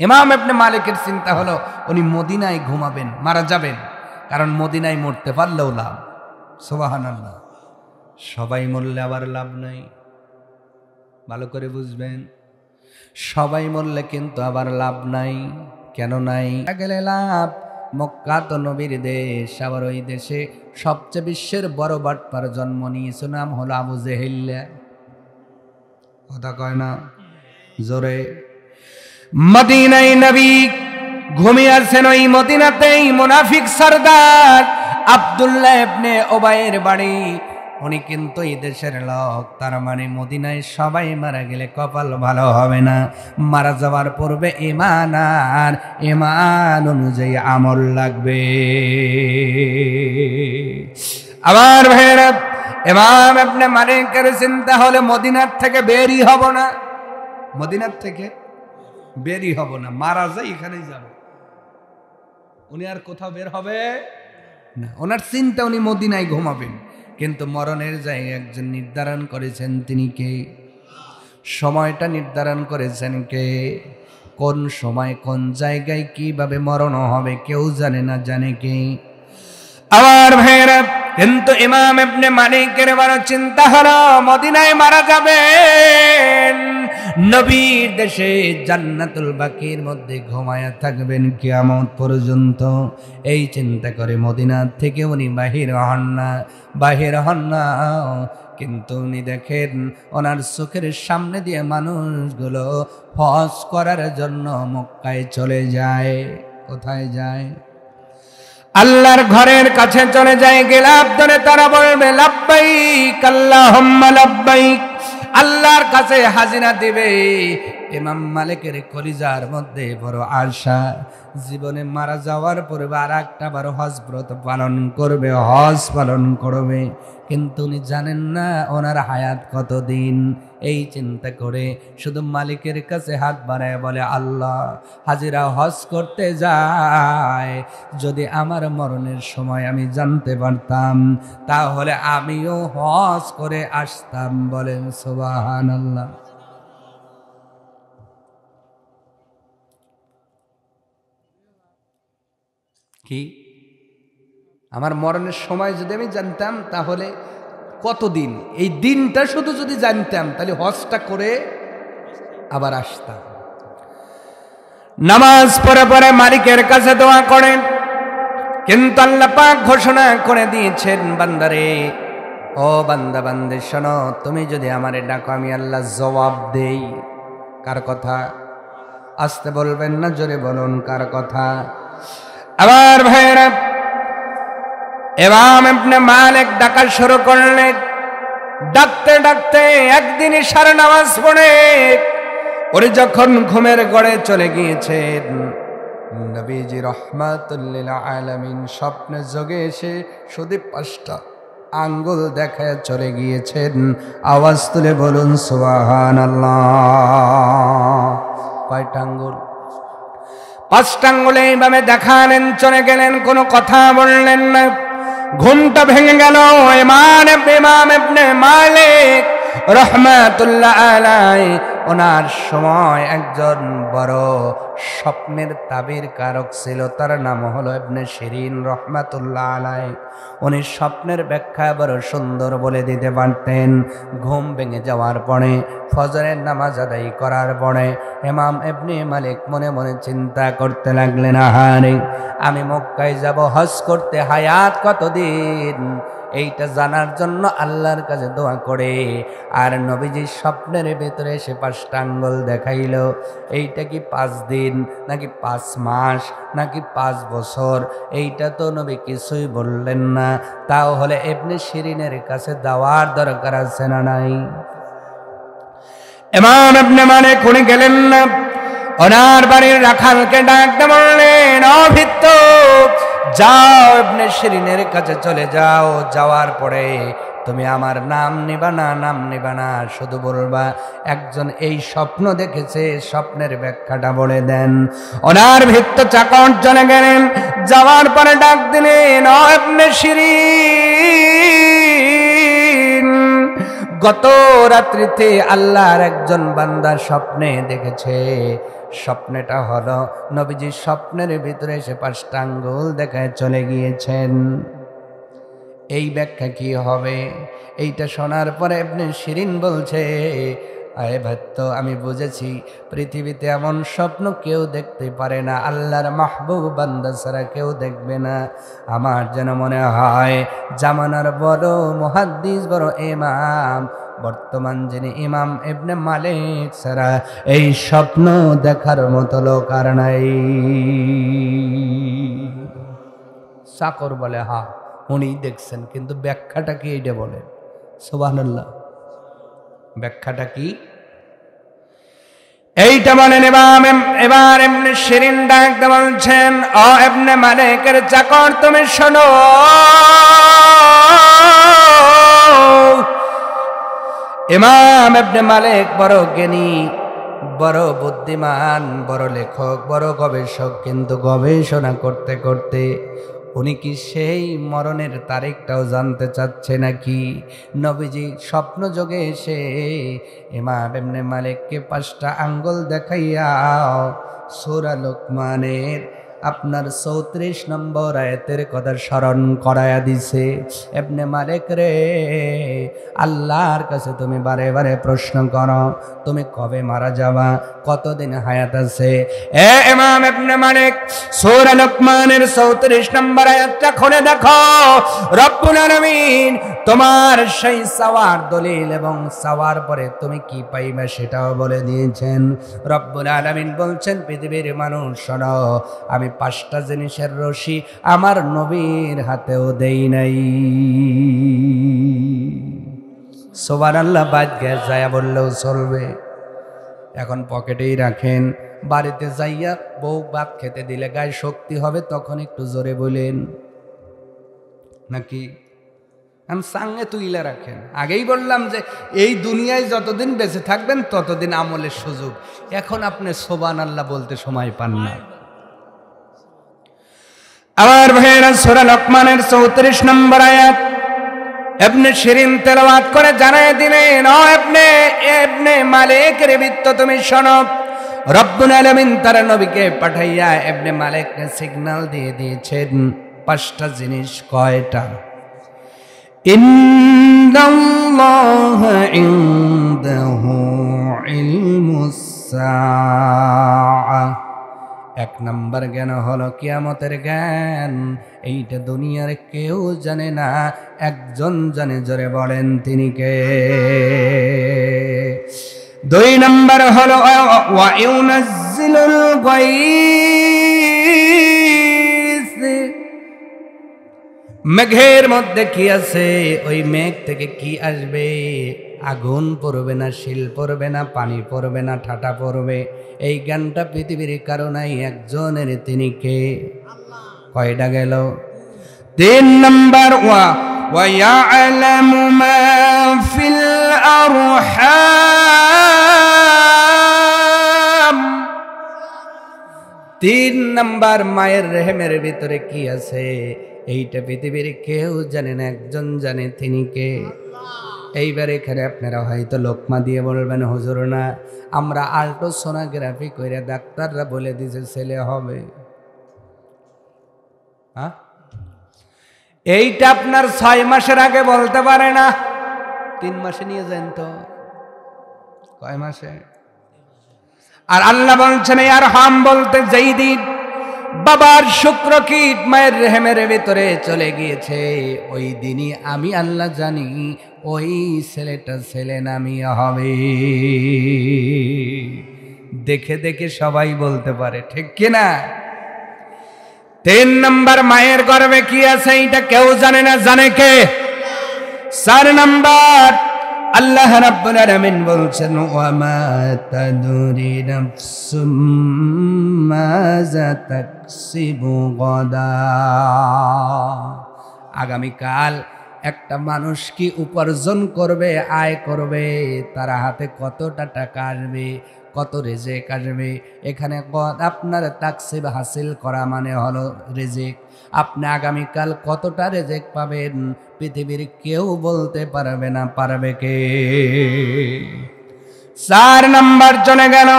ইমাম ইবনে মালিকের চিন্তা হলো উনি মদিনায় ঘুমাবেন, মারা যাবেন, কারণ মদিনায় মরতে পারলেও লাভ। সুবহানাল্লাহ। সবাই মরলে আবার লাভ নাই, ভালো করে বুঝবেন। সবাই মরলে কিন্তু আবার লাভ নাই। কেন নাই? গেলে লাভ, মক্কা তো নবীর দেশ, আবার ওই দেশে সবচেয়ে বিশ্বের বড় বাটপার জন্ম নিয়েছে, নাম হলো আবু জেহেল। কথা কয় না জোরে? মদিনায় নবী ঘুমিয়ে আছেন, ওই মদিনাতেই মুনাফিক সরদার আব্দুল্লাহ ইবনে উবাইয়ের বাড়ি। উনি কিন্তু এই দেশের লোক, তার মানে মদিনায় সবাই মারা গেলে কপাল ভালো হবে না। মারা যাওয়ার পূর্বে ঈমান আর ঈমান অনুযায়ী আমল লাগবে। আমার ভাইয়েরা, ইমাম ইবনে মালিকের চিন্তা হলে মদিনার থেকে বেরই হব না, মদিনার থেকে বেরই হব না, মারা যায় এখানেই যাব। উনি আর কোথাও বের হবে না। ওনার চিন্তা উনি মদিনায় ঘুমাবেন, কিন্তু মরণের জায়গা একজন নির্ধারণ করেছেন। তিনি কে? সময়টা নির্ধারণ করেছেন কে? কোন সময় কোন জায়গায় কিভাবে মরণ হবে কেউ জানে না, জানে কে? আমার ভাইয়েরা, কিন্তু ইমাম ইবনে মালিকের বড় চিন্তা হলো মদিনায় মারা যাবেন, নবীর দেশে জান্নাতুল বাকির মধ্যে ঘুমায়া থাকবেন কিয়ামত পর্যন্ত। এই চিন্তা করে মদিনা থেকে উনি বাহির হন না। কিন্তু উনি দেখেন ওনার চোখের সামনে দিয়ে মানুষগুলো হজ করার জন্য মক্কায় চলে যায়। কোথায় যায়? আল্লাহর ঘরের কাছে চলে যায়। গেলাপ ধরে তারা বলবে লাব্বাইক আল্লাহুম্মা লাব্বাইক, আল্লাহর কাছে হাজিরা দিবে। ইমাম মালিকের কলিজার মধ্যে বড় আশা, জীবনে মারা যাওয়ার পূর্বে আর একটা বার হজ ব্রত পালন করবে, হজ পালন করবে। কিন্তু উনি জানেন না ওনার হায়াত কতদিন। এই চিন্তা করে শুধু মালিকের কাছে হাত বাড়ায় বলে, আল্লাহ, হাজিরা হজ করতে যায়, যদি আমার মরণের সময় আমি জানতে পারতাম তাহলে আমিও হজ করে আসতাম। বলেন সুবহানাল্লাহ। কি? আমার মরণের সময় যদি আমি জানতাম তাহলে কতদিন, এই দিনটা শুধু যদি জানতাম তাহলে হজটা করে আবার আসতাম। নামাজ পড়ে পড়ে মালিকের কাছে দোয়া করেন, কিন্তু আল্লাহ পাক ঘোষণা করে দিয়েছেন, বান্দারে, ও বান্দা বান্দে শোনো, তুমি যদি আমারে ডাকো আমি আল্লাহ জবাব দেই। কার কথা? আস্তে বলবেন না, জোরে বলুন, কার কথা? আমার ভাইয়েরা, ইমাম ইবনে মালিক ডাকা শুরু করলেন। ডাকতে ডাকতে একদিন ইশার নামাজ পড়ে ওরে যখন ঘুমের ঘরে চলে গিয়েছেন, নবীজি রাহমাতুল লিল আলামিন স্বপ্নে জগে এসে শুধু 5টা আঙ্গুল দেখায় চলে গিয়েছেন। আওয়াজ তুলে বলুন সুবহানাল্লাহ। কয়টা আঙ্গুল? 5টা আঙ্গুলে এইভাবে দেখালেন, চলে গেলেন, কোনো কথা বললেন না। ঘুমটা ভেঙে গেল ইমাম ইবনে মালিক রাহমাতুল্লাহ আলাইহি। ওনার সময় একজন বড় স্বপ্নের তাবির কারক ছিল, তার নাম হলো ইবনে শিরিন রাহমাতুল্লাহ আলাইহি। উনি স্বপ্নের ব্যাখ্যা বড় সুন্দর বলে দিতে পারতেন। ঘুম ভেঙে যাওয়ার পরে, ফজরের নামাজ আদায় করার পরে ইমাম ইবনে মালিক মনে মনে চিন্তা করতে লাগলেন, আহারে, আমি মক্কায় যাব হজ করতে, হায়াত কতদিন এইটা জানার জন্য আল্লাহর কাছে দোয়া করে। আর নবীজি স্বপ্নের ভেতরে এসে 5টা আঙ্গুল দেখাইল। এইটা কি 5 দিন নাকি 5 মাস নাকি 5 বছর? এইটা তো নবী কিছুই বললেন না। তাহলে ইবনে শিরিনের কাছে যাওয়ার দরকার আছে না নাই? ইমাম ইবনে মালিক উনি গেলেন না। ওনার বাড়ির রাখালকে ডাকতে বললেন, ও ভৃত্য, যাও ইবনে শিরিনের কাছে চলে যাও। যাওয়ার পরে তুমি আমার নাম নেবা না, শুধু বলবা একজন এই স্বপ্ন দেখেছে, স্বপ্নের ব্যাখ্যাটা বলে দেন। ওনার ভৃত্য চাকর চলে গেলেন, যাওয়ার পরে ডাক দিলেন, ও ইবনে শিরিন, গত রাত্রিতে আল্লাহর একজন বান্দা স্বপ্নে দেখেছে। স্বপ্নটা হলো নবীজি স্বপ্নের ভিতরে এসে 5টা আঙ্গুল দেখায় চলে গিয়েছেন। এই ব্যাখ্যা কি হবে? এইটা শোনার পরে ইবনে শিরিন বলছে, আরে ভক্ত, আমি বুঝেছি পৃথিবীতে এমন স্বপ্ন কেউ দেখতে পারে না, আল্লাহর মাহবুব বান্দা ছাড়া কেউ দেখবে না। আমার যেন মনে হয় জামানার বড় মুহাদ্দিস, বড় ইমাম, বর্তমান যিনি ইমাম ইবনে মালিক ছাড়া এই স্বপ্ন দেখার মতো লোক আর নাই। চাকর বলে, হা উনি দেখছেন, কিন্তু ব্যাখ্যাটা কি এইটা বলেন। সুবহানাল্লাহ, ব্যাখ্যাটা কি এইটা বলেন। এবার ইবনে শিরিন ডাক দিয়ে বলছেন, ও ইবনে মালিকের চাকর, তুমি শোনো, ইমাম ইবনে মালিক বড় জ্ঞানী, বড় বুদ্ধিমান, বড় লেখক, বড় গবেষক, কিন্তু গবেষণা করতে করতে উনি কি সেই মরণের তারিখটাও জানতে চাচ্ছে নাকি? নবীজি স্বপ্ন যোগে এসে ইমাম ইবনে মালিককে 5টা আঙ্গুল দেখাইয়া সূরা লোকমানের আপনার 34 নম্বর আয়াতের কথা স্মরণ করায়া দিছে। ইবনে মালিক রে, আল্লাহর কাছে তুমি বারে বারে প্রশ্ন করো, তুমি কবে মারা যাবা, কতদিন হায়াত আছে? এ ইমাম ইবনে মালিক, সূরা লোকমানের 34 নম্বর আয়াতটা খুলে দেখো। রব্বুল আলামিন তোমার সেই সাওয়ার দলিল এবং সাওয়ার পরে তুমি কি পাইবে সেটাও বলে দিয়েছেন। রব্বুল আলামিন বলছেন, পৃথিবীর মানুষ শোনো, আমি 5টা জিনিসের রশি আমার নবীর হাতেও দেই নাই। সুবহানাল্লাহ, বাদ গ্যাস যায় বললেও চলবে। এখন পকেটেই রাখেন, বাড়িতে যাইয়া বউ ভাত খেতে দিলে গায়ে শক্তি হবে, তখন একটু জোরে বলেন নাকি আমি সাঙ্গে তুইলা রাখেন। আগেই বললাম যে এই দুনিয়ায় যতদিন বেঁচে থাকবেন ততদিন আমলের সুযোগ। এখন আপনি সুবহানাল্লাহ বলতে সময় পান না। আমার ভাইয়েরা, সূরা লোকমানের 34 নম্বর আয়াত ইবনে শিরিন তেলাওয়াত করে জানায় দিলেন, ও ইবনে মালিকের বৃত্ত, তুমি শোনো, রব্বুল আলামিন তার নবীকে পাঠাইয়া ইবনে মালিককে সিগন্যাল দিয়ে দিয়েছেন 5টা জিনিস। কয়টা? ইন্নাল্লাহা ইনদাহু ইলমুস সাআ, 1 নম্বর জ্ঞান হলো কিয়ামতের জ্ঞান। এইটা দুনিয়ার কেউ জানে না, একজন জানে, জোরে বলেন তিনি কে? 2 নম্বর হলো ওয়া ইউনাজ্জিলুল গায়স, মেঘের মধ্যে কি আছে, ওই মেঘ থেকে কি আসবে? আগুন পড়বে না, শিল পড়বে না, পানি পড়বে না, ঠাটা পড়বে। এই জ্ঞানটা পৃথিবীর কারণেই একজনের, তিনি কে? কয়টা গেল? 3 নম্বর ওয়া ইয়ালামু মা ফিল আরহাম, 3 নম্বর মায়ের রেহেমের ভিতরে কি আছে, এইটা পৃথিবীর কেউ জানে না, একজন জানে, তিনি কে? এইবার এখানে আপনারা হয়তো লোকমা দিয়ে বলবেন, হুজুর না, আমরা আল্ট্রাসোনোগ্রাফি করে ডাক্তাররা বলে দিয়েছে ছেলে হবে। হ্যাঁ, এইটা আপনার 6 মাসের আগে বলতে পারে না, 3 মাসে নিয়ে যান তো। কয় মাসে? আর আল্লাহ বলছেন, আর হাম বলতে যেই দিন বাবার শুক্রকীট মায়ের রেহেমের ভিতরে চলে গিয়েছে, ওই দিনই আমি আল্লাহ জানি ওই ছেলেটা ছেলে নামি হবে। দেখে দেখে সবাই বলতে পারে, ঠিক কিনা? 3 নম্বর মায়ের গর্ভে কি আছে এটা কেউ জানে না, জানে কে? 4 নম্বর আল্লাহ রাব্বুল আলামিন বলছেন, ওয়া মা তাদরি নাফসুম মাযা তাকসিবু গাদা, আগামীকাল একটা মানুষ কি উপার্জন করবে, আয় করবে, তার হাতে কতটা টাকা আসবে, কত রেজেক আসবে। এখানে আপনার তাকসিব হাসিল করা মানে হলো রেজেক। আপনি আগামীকাল কতটা রেজেক পাবেন পৃথিবীর কেউ বলতে পারবে না। পারবে কে? 4 নাম্বার চলে গেল।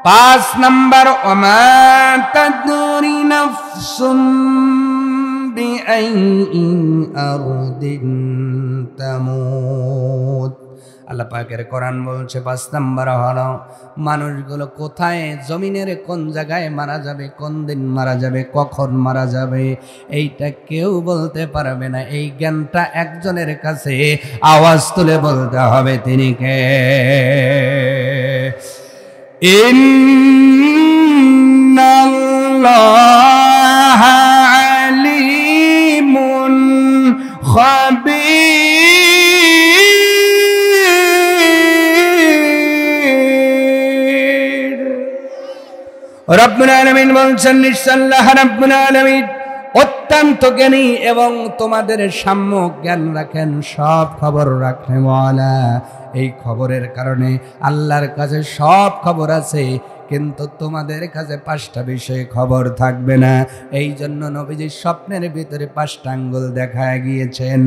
5 নাম্বার, ওমা তাদরি নাফসুম বিআইয়ি আরদিন তামুত। আল্লাহ পাকের কোরআন বলছে 5 নাম্বার হলো মানুষগুলো কোথায়, জমিনের কোন জায়গায় মারা যাবে, কোন দিন মারা যাবে, কখন মারা যাবে, এইটা কেউ বলতে পারবে না। এই জ্ঞানটা একজনের কাছে, আওয়াজ তুলে বলতে হবে, তিনি কে? ইন্নাল্লাহা আলিমুন খাবীর। রব্বুল আলামিন বলছেন, নিশ্চয় আল্লাহ রাব্বুল আলামিন অত্যন্ত জ্ঞানী এবং তোমাদের সাম্যক জ্ঞান রাখেন, সব খবর রাখেন ওয়ালা। এই খবরের কারণে আল্লাহর কাছে সব খবর আছে, কিন্তু তোমাদের কাছে 5টা বিষয়ে খবর থাকবে না। এই জন্য নবীজি স্বপ্নের ভিতরে 5টা আঙ্গুল দেখায় গিয়েছেন।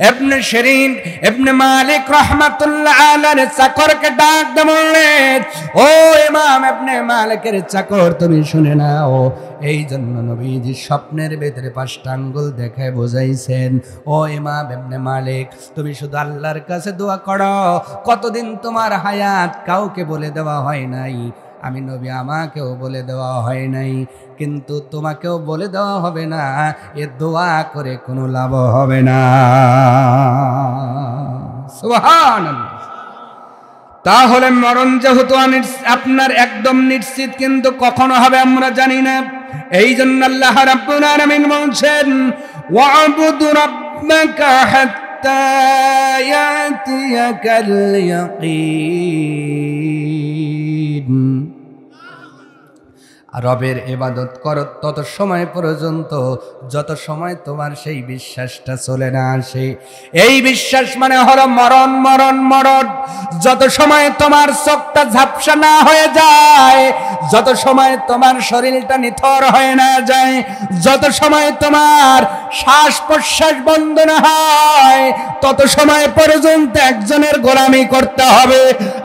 ইবনে শিরিন ইবনে মালিক রাহমাতুল্লাহ আলাইহির চাকরকে ডাক দিয়ে বললেন, ও ইমাম ইবনে মালিকের চাকর, তুমি শুনে নাও। এই জন্য নবীজি স্বপ্নের ভিতরে 5টা আঙ্গুল দেখায় বোঝাইছেন, ও ইমাম ইবনে মালিক, তুমি শুধু আল্লাহর কাছে দোয়া করো। কতদিন তোমার হায়াত কাউকে বলে দেওয়া হয় নাই, আমি নবী আমাকেও বলে দেওয়া হয় নাই, কিন্তু তোমাকেও বলে দেওয়া হবে না। এ দোয়া করে কোনো লাভ হবে না। সুবহানাল্লাহ। তাহলে মরণ যেহেতু আপনার একদম নিশ্চিত, কিন্তু কখনো হবে আমরা জানি না। এই জন্য আল্লাহ রাব্বুল আলামিন বলছেন, ওয়া'বুদ রাব্বাকা হাত্তা ইয়াতিয়াকাল ইয়াকিন। রবের ইবাদত করো তত সময় পর্যন্ত যত সময় তোমার সেই বিশ্বাসটা চলে না আসে। এই বিশ্বাস মানে হলো মরণ, মরণ, মরণ। যত সময় তোমার চোখটা ঝাপসা না হয়ে যায়, যত সময় তোমার শরীরটা নিথর হয়ে না যায়, যত সময় তোমার শ্বাস প্রশ্বাস বন্ধ না হয়, তত সময় পর্যন্ত একজনের গোলামি করতে হবে।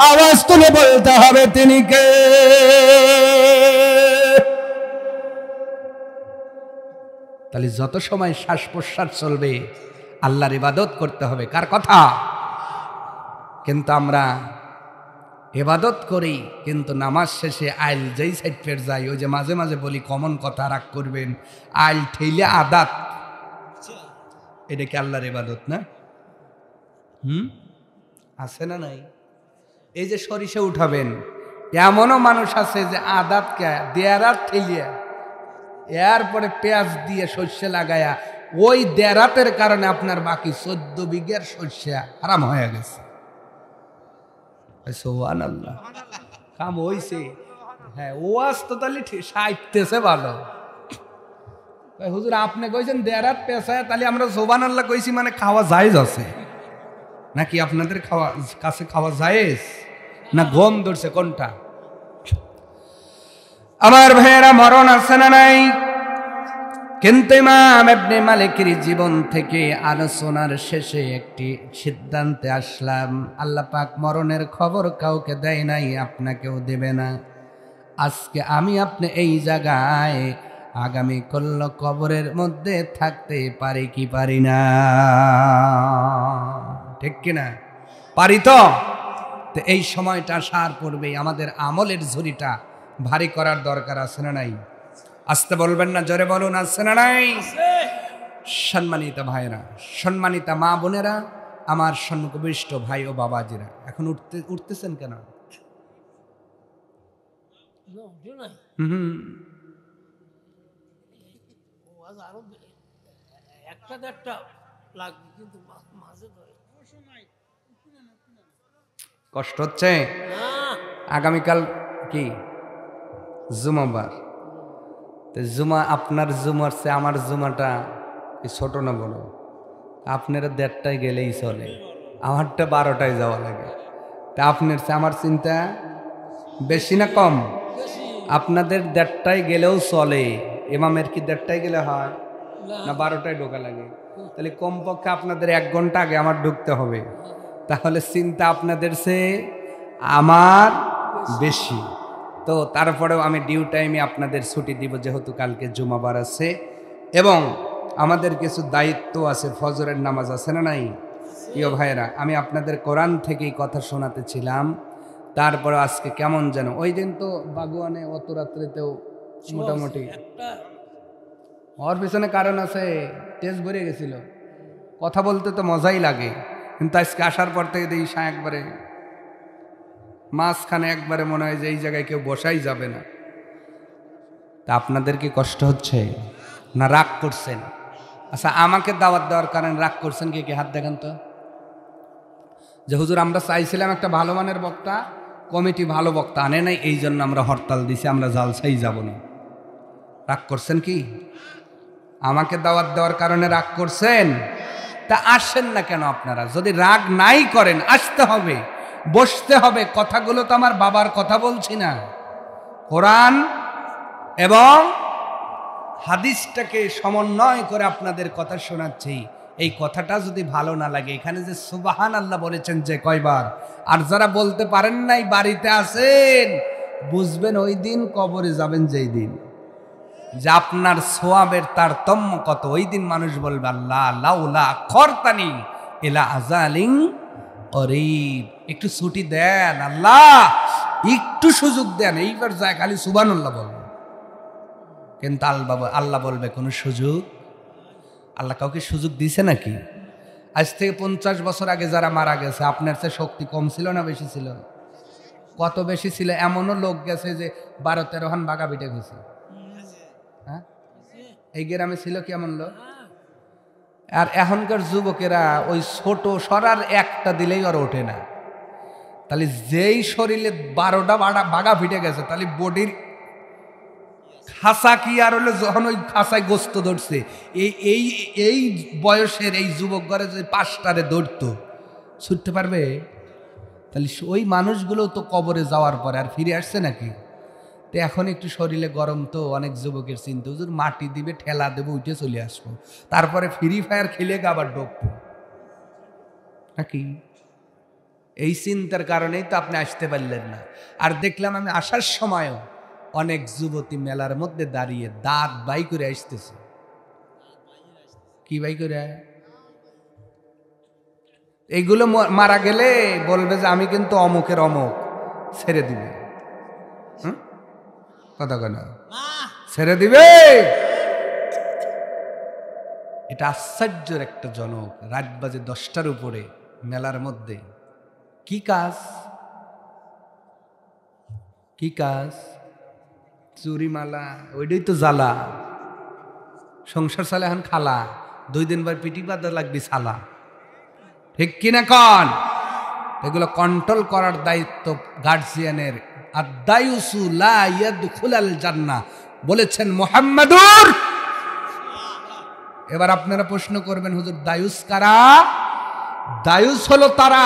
আওয়াজ তুলে বলতে হবে, তিনি কে? তাহলে যত সময় শ্বাস প্রশ্বাস চলবে আল্লাহর ইবাদত করতে হবে। কার কথা? কিন্তু আমরা ইবাদত করি, কিন্তু নামাজ শেষে আইল যেই সাইড ফের যাই, ওই যে মাঝে মাঝে বলি কমন কথা, রাগ করবেন, আইল ঠেইলে আদাত, এটা কি আল্লাহর ইবাদত না? আছে না নাই? এই যে সরিষা উঠাবেন, এমনও মানুষ আছে যে আদাতকে দেয়ারাত ঠেলিয়া এরপরে পেঁয়াজ দিয়ে সর্ষে লাগায়া, ওই দেরাতের কারণে আপনার বাকি 14 বিঘার সর্ষে হারাম হয়ে গেছে। সুবহানাল্লাহ, কাম হইছে। হ্যাঁ, ওয়াজ তো তাহলে সাইতেছে ভালো। হুজুর আপনি কইছেন দেরাত পেশায়, তাহলে আমরা সুবহানাল্লাহ কইছি মানে খাওয়া জায়েজ আছে নাকি? আপনাদের কাছে খাওয়া জায়েজ না গম ধরছে কোনটা? আমার ভাইয়েরা, মরণ আছে না নাই? কিন্তু ইমাম ইবনে মালিকের জীবন থেকে আলোচনার শেষে একটি সিদ্ধান্তে আসলাম, আল্লাহ পাক মরণের খবর কাউকে দেয় নাই, আপনাকেও দেবে না। আজকে আমি আপনি এই জায়গায় আগামী কল্ল কবরের মধ্যে থাকতে পারি কি পারি না? ঠিক কিনা? পারি তো? এই সময়টা আসার পূর্বে আমাদের আমলের ঝুড়িটা ভারী করার দরকার আছে না নাই? আসতে বলবেন না, জোরে বলুন, আছে না নাই? সম্মানিত ভাইরা, সম্মানিতা মা বোনেরা, আমার সন্নিকষ্ট ভাই ও বাবাজিরা, এখন উঠতেছেন কেন? কষ্ট হচ্ছে? আগামীকাল কি জুমাবার? জুমা, আপনার জুমার চেয়ে আমার জুমাটা ছোট না বড়? আপনারা 1:30টায় গেলেই চলে, আমারটা 12টায় যাওয়া লাগে। তা আপনার আমার চিন্তা বেশি না কম? আপনাদের 1:30টায় গেলেও চলে, ইমামের কি 1:30টায় গেলে হয় না 12টায় ঢোকা লাগে? তাহলে কমপক্ষে আপনাদের 1 ঘন্টা আগে আমার ঢুকতে হবে। তাহলে চিন্তা আপনাদের চেয়ে আমার বেশি। তো তারপরেও আমি ডিউ টাইমে আপনাদের ছুটি দিব, যেহেতু কালকে জুমাবার আছে এবং আমাদের কিছু দায়িত্ব আছে, ফজরের নামাজ আছে না নাই? প্রিয় ভাইয়েরা, আমি আপনাদের কোরআন থেকেই কথা শোনাতে ছিলাম। তারপরে আজকে কেমন যেন, ওই দিন তো বাগুয়ানে অত রাত্রেতেও মোটামুটি ওর পিছনে কারণ আছে, তেজ ভরে গেছিল, কথা বলতে তো মজাই লাগে, কিন্তু আজকে আসার পর থেকে দেখি একবারে মাঝখানে একবারে মনে হয় যে এই জায়গায় কেউ বসাই যাবে না। তা আপনাদের কি কষ্ট হচ্ছে না রাগ করছেন? আচ্ছা, আমাকে দাওয়াত দেওয়ার কারণে রাগ করছেন কে কে? হাত দেখান তো। যে হুজুর আমরা চাইছিলাম একটা ভালো মানের বক্তা, কমিটি ভালো বক্তা আনে নাই, এই জন্য আমরা হরতাল দিছি, আমরা জালসাই যাব না। রাগ করছেন কি? আমাকে দাওয়াত দেওয়ার কারণে রাগ করছেন? তা আসেন না কেন আপনারা? যদি রাগ নাই করেন আসতে হবে, বসতে হবে। কথাগুলো তো আমার বাবার কথা বলছি না, কোরআন এবং হাদিসটাকে সমন্বয় করে আপনাদের কথা শোনাচ্ছি। এই কথাটা যদি ভালো না লাগে, এখানে যে সুবহানাল্লাহ বলেছেন যে কয়বার, আর যারা বলতে পারেন নাই বাড়িতে আছেন, বুঝবেন ওই দিন কবরে যাবেন যেই দিন, যে আপনার সোয়াবের তারতম্য কত। ওই দিন মানুষ বলবে আল্লাহ লাউলা খরতানি ইলা আজালিন করিব, একটু ছুটি দেন আল্লাহ, একটু সুযোগ দেন। এইবার যায় খালি সুবহানাল্লাহ বলবে, কিন্তু আল্লাহ বলবে কোনো সুযোগ? আল্লাহ কাউকে সুযোগ দিছে নাকি? আজ থেকে 50 বছর আগে যারা মারা গেছে, আপনার চেয়ে শক্তি কম ছিল না বেশি ছিল? কত বেশি ছিল? এমনও লোক গেছে যে 12-13 হান বাঘা পিটে গেছে। হ্যাঁ, এই গ্রামে ছিল কেমন লোক। আর এখনকার যুবকেরা ওই ছোট সরার একটা দিলেই আর ওঠে না। তাহলে যেই শরীরে 12টা বাঘা পিটে গেছে, তাহলে বডির খাসা কি আর হলে, যখন ওই খাসায় গোস্ত ধরছে, এই বয়সের এই যুবক ঘরে যদি 5টারে ধরতো, ছুটতে পারবে? তাহলে ওই মানুষগুলো তো কবরে যাওয়ার পরে আর ফিরে আসছে নাকি? তো এখন একটু শরীরে গরম, তো অনেক যুবকের চিন্তা, হুজুর মাটি দিবে, ঠেলা দেবো, উঠে চলে আসবো, তারপরে ফ্রি ফায়ার খেলে আবার ঢুকবো নাকি? এই চিন্তার কারণেই তো আপনি আসতে পারলেন না। আর দেখলাম আমি আসার সময়ও অনেক যুবতী মেলার মধ্যে দাঁড়িয়ে দাঁত বাই করে আসতেছে। কি বাই করে? এইগুলো মারা গেলে বলবে যে আমি কিন্তু অমুকের অমুক, ছেড়ে দিবে। কথা কেন ছেড়ে দিবে? এটা আশ্চর্যের একটা জনক। রাত বাজে 10টার উপরে মেলার মধ্যে কি কাজ? কি কাজ? চুরিমালা, ওইটাই তো জ্বালা। সংসার চালে এখন খালা, 2 দিন পর পিটি বাঁধা লাগবে ছালা, ঠিক কিনা কন? এগুলো কন্ট্রোল করার দায়িত্ব গার্জিয়ানের। আদ-দায়ুসু লা ইয়াদখুলাল জান্নাহ বলেছেন মুহাম্মাদুর। এবার আপনারা প্রশ্ন করবেন, হুজুর দায়ুস কারা? দায়ুস হলো তারা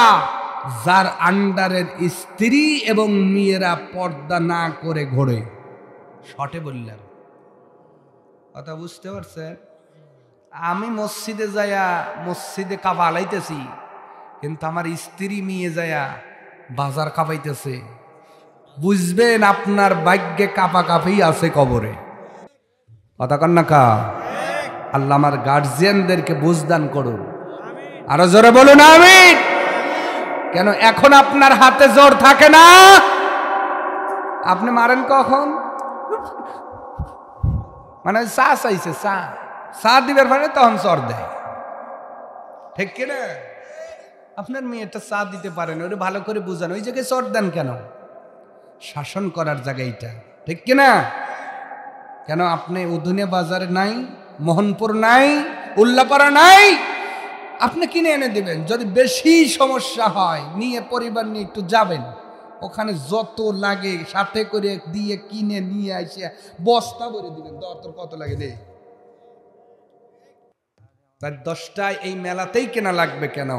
যার আন্ডারের স্ত্রী এবং মেয়েরা পর্দা না করে ঘোরে। শর্টে বললাম, কথা বুঝতে পারছেন? আমি মসজিদে যায়া মসজিদে কাবা আলাইতেছি, কিন্তু আমার স্ত্রী মেয়ে যায়া বাজার কাঁপাইতেছে, বুঝবেন আপনার ভাগ্যে কাপা কাপি আছে কবরে। কথা কন না কা? আল্লাহ আমার গার্জিয়ানদেরকে বুঝদান করুন। আরো জোরে বলুন আমিন। কেন এখন আপনার হাতে জোর থাকে না? আপনি মারেন কখন? মানে চা চাইছে, চা দিবার পরে তখন চর দেয়, ঠিক কিনা? আপনার মেয়েটা চা দিতে পারেন, ওটা ভালো করে বুঝান, ওই জায়গায় চর দেন কেন? শাসন করার জায়গাটা, ঠিক কিনা? কেন আপনি উধুনে বাজারে নাই, মোহনপুর নাই, উল্লাপাড়া নাই, আপনি কিনে এনে দিবেন। যদি বেশি সমস্যা হয় নিয়ে পরিবার নিয়ে একটু যাবেন, ওখানে যত লাগে সাথে করে দিয়ে কিনে নিয়ে আসে বস্তা ভরে দিবেন। তোর কত লাগে রে? তার 10টায় এই মেলাতেই কেনা লাগবে কেন?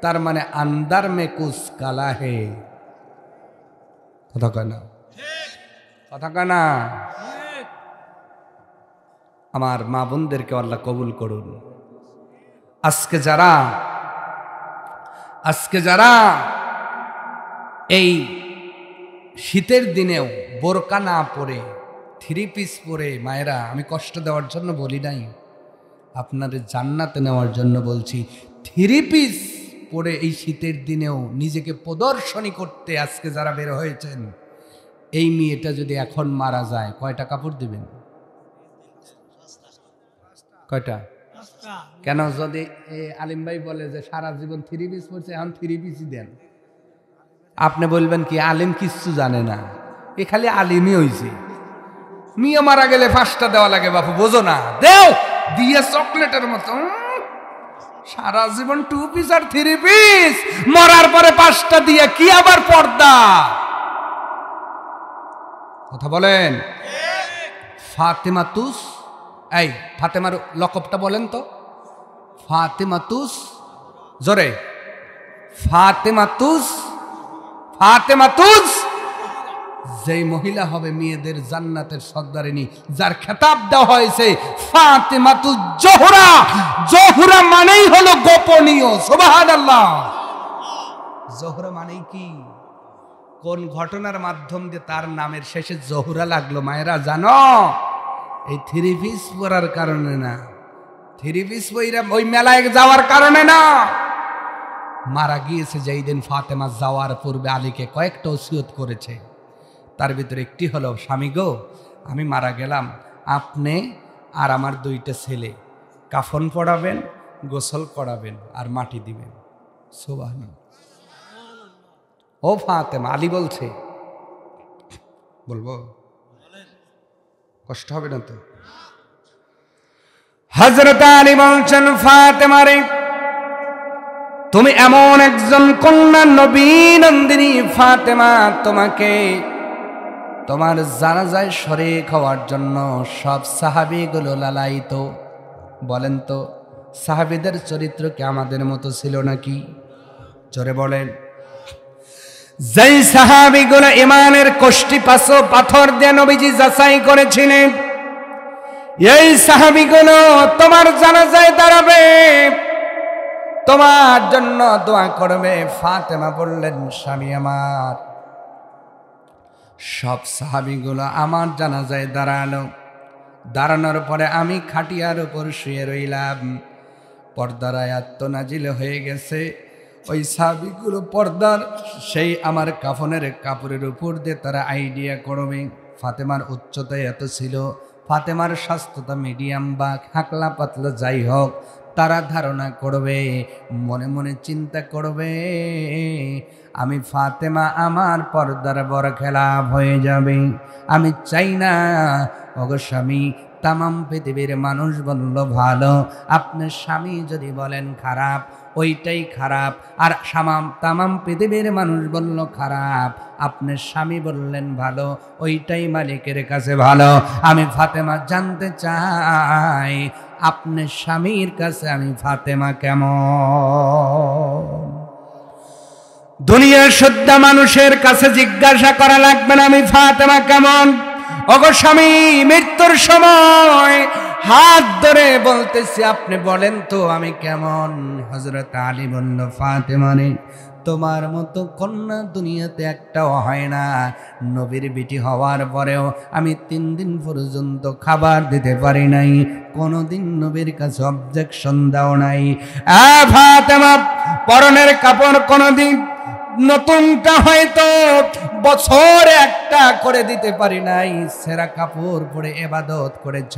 তার মানে আন্দার মে কুছ কালা হে। কথা কয় না? কথা কয় না? আমার মা বোনদেরকে আল্লাহ কবুল করুন। আজকে যারা এই শীতের দিনেও বোরকা না পরে 3 পিস পরে, মায়েরা আমি কষ্ট দেওয়ার জন্য বলি নাই, আপনাদের জান্নাতে নেওয়ার জন্য বলছি, 3 পিস পরে এই শীতের দিনেও নিজেকে প্রদর্শনী করতে আজকে যারা বের হয়েছেন, এই মেয়েটা যদি এখন মারা যায় কয়টা কাপড় দিবেন? কয়টা? কেন? যদি আলিম ভাই বলে যে সারা জীবন 3 পিস পরছে, এখন 3 পিসই দেন, আপনি বলবেন কি আলিম কিচ্ছু জানে না, এ খালি আলিমই হইছে, মেয়ে মারা গেলে 5টা দেওয়া লাগে বাপু, বোঝো না? দেও দিয়ে চকলেটের মতো, সারা জীবন 2 পিস আর 3 পিস, মরার পরে 5টা দিয়ে কি আবার পর্দা? কথা বলেন। ফাতেমাতুস, এই ফাতেমার লকবটা বলেন তো। ফাতেমাতুস, জোরে, ফাতেমাতুস, ফাতেমাতুস, যেই মহিলা হবে মেয়েদের জান্নাতের সর্দারিনী, যার খেতাব দেওয়া হয়েছে ফাতেমাতুজ জোহরা। জোহরা মানেই হলো গোপনীয়। সুবহানাল্লাহ। জোহরা মানেই কি? কোন ঘটনার মাধ্যম দিয়ে তার নামের শেষে জোহরা লাগলো মায়েরা জানো? এই 3 পিস পরার কারণে না, 3 পিস পইরা ওই মেলায় যাওয়ার কারণে না। মারা গিয়েছে যেই দিন ফাতেমা যাওয়ার পূর্বে আলীকে কয়েকটা ওসিয়ত করেছে, তার ভিতরে একটি হলো, স্বামী গো আমি মারা গেলাম, আপনি আর আমার 2টা ছেলে কাফন পড়াবেন, গোসল করাবেন আর মাটি দিবেন। সুবহানাল্লাহ। ও ফাতেমা, আলী বলছে, বলবো? কষ্ট হবে না তো? হযরত আলী বলছেন ফাতেমা রে, তুমি এমন একজন কন্যা নবী নন্দিনী ফাতেমা, তোমাকে তোমার জানাজায় শরীক হওয়ার জন্য সব সাহাবীগুলো লালায়িত। বলেন তো সাহাবীদের চরিত্র কি আমাদের মতো ছিল নাকি? জোরে বলেন। যেই সাহাবীগুলো ইমানের কষ্টি পাথর দিয়ে নবীজি যাচাই করেছিলেন, এই সাহাবীগুলো তোমার জানাজায় দাঁড়াবে, তোমার জন্য দোয়া করবে। ফাতেমা বললেন, স্বামী আমার, সব সাহাবীগুলো আমার জানাজায় দাঁড়ালো, দাঁড়ানোর পরে আমি খাটিয়ার উপর শুয়ে রইলাম, পর্দার আয়াত তো নাজিল হয়ে গেছে, ওই সাহাবীগুলো পর্দার সেই আমার কাফনের কাপড়ের উপর দিয়ে তারা আইডিয়া করবে। ফাতেমার উচ্চতা এত ছিল, ফাতেমার স্বাস্থ্যতা মিডিয়াম বা হাকলা পাতলা যাই হোক, তারা ধারণা করবে, মনে মনে চিন্তা করবে, আমি ফাতেমা আমার পর্দার বড় খেলাপ হয়ে যাবে। আমি চাই না ওগো স্বামী, তামাম পৃথিবীর মানুষ বলল ভালো, আপনার স্বামী যদি বলেন খারাপ, ওইটাই খারাপ। আর তামাম পৃথিবীর মানুষ বলল খারাপ, আপনার স্বামী বললেন ভালো, ওইটাই মালিকের কাছে ভালো। আমি ফাতেমা জানতে চাই, আপনার স্বামীর কাছে আমি ফাতেমা কেমন? দুনিয়ার শুদ্ধ মানুষের কাছে জিজ্ঞাসা করা লাগবে না আমি ফাতেমা কেমন। ওগো স্বামী, মৃত্যুর সময় হাত ধরে বলতেছি, আপনি বলেন তো আমি কেমন? হযরত আলী বলল, ফাতেমা রে, তোমার মতো কন্যা দুনিয়াতে একটাও হয় না। নবীর বিটি হওয়ার পরেও আমি 3 দিন পর্যন্ত খাবার দিতে পারি নাই, কোনোদিন নবীর কাছে অবজেকশন দাও নাই। ফাতেমা, পরনের কাপড় কোনোদিন নতুনটা হয়তো বছর একটা করে দিতে পারি নাই, সেরা কাপড় পরে ইবাদত করেছ,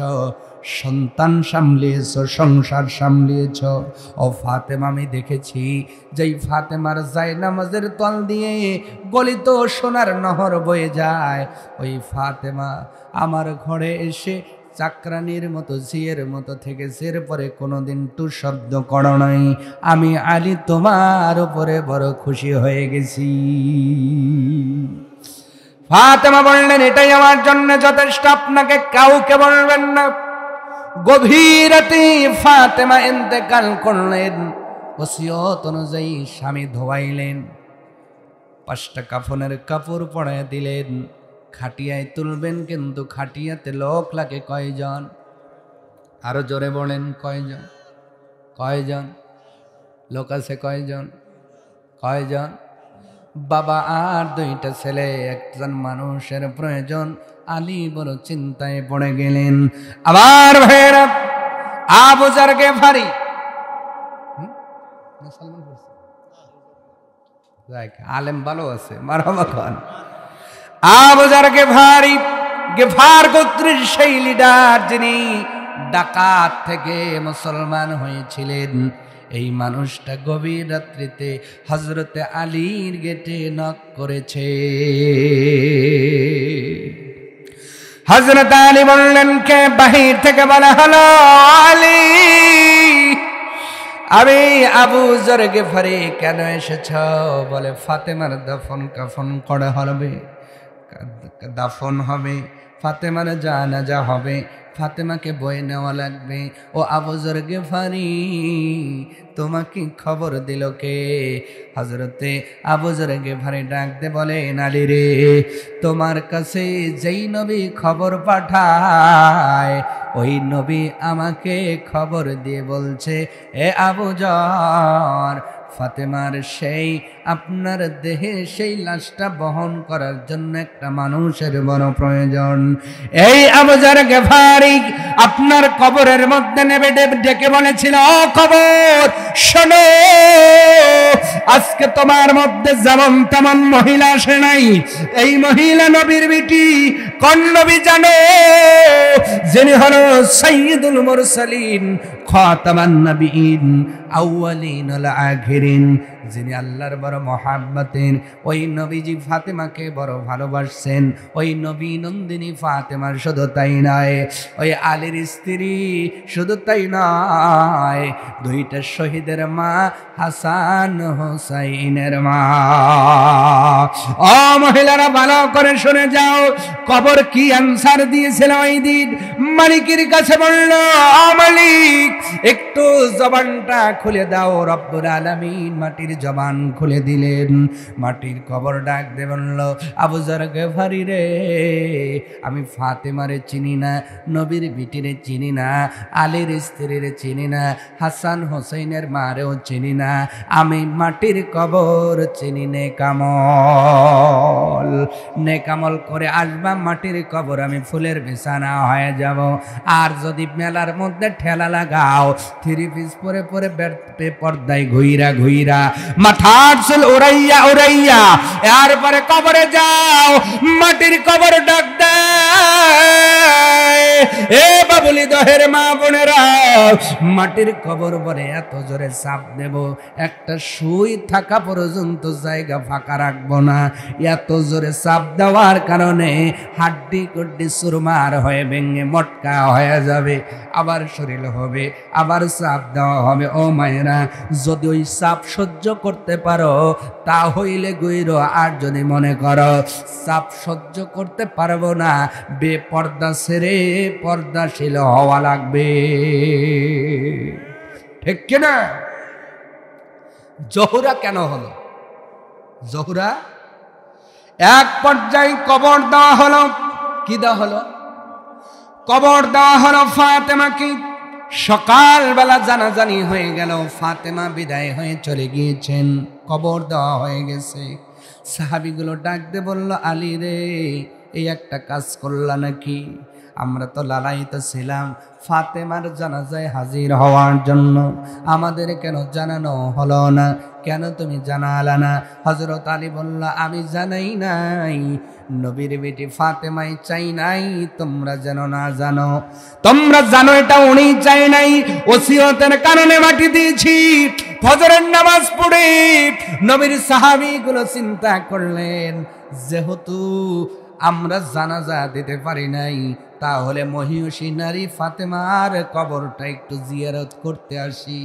সন্তান সামলিয়েছ, সংসার সামলিয়েছ। ও ফাতেমা, আমি দেখেছি যেই ফাতেমার জায়নামাজের তল দিয়ে গলিত সোনার নহর বয়ে যায়, ওই ফাতেমা আমার ঘরে এসে চাকরানির মতো ঝিয়ের মতো থেকেছে, এরপরে কোনোদিন টু শব্দ করো নাই। আমি আলী তোমার উপরে বড় খুশি হয়ে গেছি। ফাতেমা বললেন, এটাই আমার জন্য যথেষ্ট, আপনাকে কাউকে বলবেন না। গভীর রাতে ফাতেমা ইন্তেকাল করলেন। ওসিয়ত অনুযায়ী স্বামী ধোয়াইলেন, 5টা কাফনের কাপড় পরায় দিলেন। খাটিয়ায় তুলবেন, কিন্তু খাটিয়াতে লোক লাগে কয়জন? আরো জোরে বলেন, কয়জন? কয়জন লোক আছে? কয়জন? কয়জন? বাবা আর 2টা ছেলে, একজন মানুষের প্রয়োজন। আলী বড় চিন্তায় পড়ে গেলেন। আবার ভাইয়েরা, আবু যার গেফারি, আলেম ভালো আছে, মারহাবা খান। আবু যার গেফারি, গেফার গোত্রের সেই লিডার, যিনি ডাকাত থেকে মুসলমান হয়েছিলেন, এই মানুষটা গভীর রাত্রিতে হযরতে আলীর গেটে নক করেছে। হযরত আলী বললেন, কে? বাহির থেকে বলা হলো, আলী, আমি আবু যর গেফারি। কেন এসেছ? বলে, ফাতেমার দাফন কাফন করা হবে, দাফন হবে, ফাতেমার জানাজা হবে, ফাতেমাকে বয়ে নেওয়া লাগবে। ও আবু যর গেফারি, তোমাকে খবর দিল কে? হযরতে আবু যর গেফারি ডাক দে বলে, আলী রে, তোমার কাছে যেই নবী খবর পাঠায়, ওই নবী আমাকে খবর দিয়ে বলছে, এ আবু যর, ফাতেমার সেই আপনার দেহে সেই লাশটা বহন করার জন্য একটা মানুষের বড় প্রয়োজন। এই আবু যর গেফারি আপনার কবরের মধ্যে নেবে ডেকে বলেছিল, ও কবর শোনো, আজকে তোমার মধ্যে যেমন তেমন মহিলা আসে নাই। এই মহিলা নবীর বিটি। কোন নবী জানো? যিনি হলো সাইয়্যিদুল মুরসালিন, খাতামান নবিয়্যিন, আউয়ালিন ওয়াল আখিরিন, যিনি আল্লাহর বড় মহাব্বতের। ওই নবীজি ফাতেমাকে বড় ভালোবাসছেন। ওই নবী নন্দিনী ফাতেমার শুধু তাই নয়, ওই আলীর স্ত্রী শুধু তাই নয়, 2টা শহীদের মা, হাসান হোসাইনের মা। ও মহিলারা, ভালো করে শুনে যাও, কবর কি আনসার দিয়েছিল ওই দিন? মালিকের কাছে বলল, মালিক, একটু জবানটা খুলে দাও। রব্বুল আলামিন মাটির জবান খুলে দিলেন। মাটির কবর ডাক দে বলল, আবু যর গেফারি রে, আমি ফাতেমারে চিনি না, নবীর বিটিরে চিনি না, আলীর স্ত্রীরে চিনি না, হাসান হোসেনের মারেও চিনি না, আমি মাটির কবর চিনি। নেকামল, নেকামল করে আসবা, মাটির কবর আমি ফুলের বিছানা হয়ে যাব। আর যদি মেলার মধ্যে ঠেলা লাগাও, 3 পিস পরে পরে পর্দায় ঘুইরা ঘুইরা মাথার চুল উড়াইয়া উড়াইয়া এরপরে কবরে যাও, মাটির কবর ডাক দেয়, এ বাবুলি দহের মা বোনেরা, মাটির কবর বলে এত জোরে চাপ দেব, একটা সুই থাকা পর্যন্ত জায়গা ফাঁকা রাখবো না। এত জোরে চাপ দেওয়ার কারণে হাড্ডি কুড্ডি সুরমার হয়ে ভেঙে মটকা হয়ে যাবে, আবার শরীর হবে, আবার চাপ দেওয়া হবে। ও মায়েরা, যদি ওই চাপ সহ্য করতে পারো তা হইলে গইরো, আর যদি মনে করো চাপ সহ্য করতে পারবো না, বেপর্দা ছেড়ে পর্দাশীল হওয়া লাগবে। ঠিক কিনা? জহুরা কেন হলো? জহুরা এক পর্যায়ে কবর দেওয়া হলো। কি দেওয়া হলো? কবর দেওয়া হলো ফাতেমাকে। সকালবেলা জানাজানি হয়ে গেল, ফাতেমা বিদায় হয়ে চলে গিয়েছেন, কবর দেওয়া হয়ে গেছে। সাহাবীগুলো ডাক দিয়ে বলল, আলী রে, এই একটা কাজ করলা নাকি? আমরা তো লালায়িত ছিলাম ফাতেমার জানাজায় হাজির হওয়ার জন্য, আমাদের কেন জানানো হলো না? কেন তুমি জানালা না? হযরত আলী বলল, আমি জানাই নাই, নবীর বেটি ফাতেমাই চাই নাই তোমরা যেন না জানো। তোমরা জানো এটা উনি চাই নাই, ওসিয়তের কারণে মাটি দিয়েছি। ফজরের নামাজ পড়ে নবীর সাহাবীগুলো চিন্তা করলেন, যেহেতু আমরা জানাজা দিতে পারি নাই, তাহলে মহিয়সী নারী ফাতেমার কবরটা একটু জিয়ারত করতে আসি।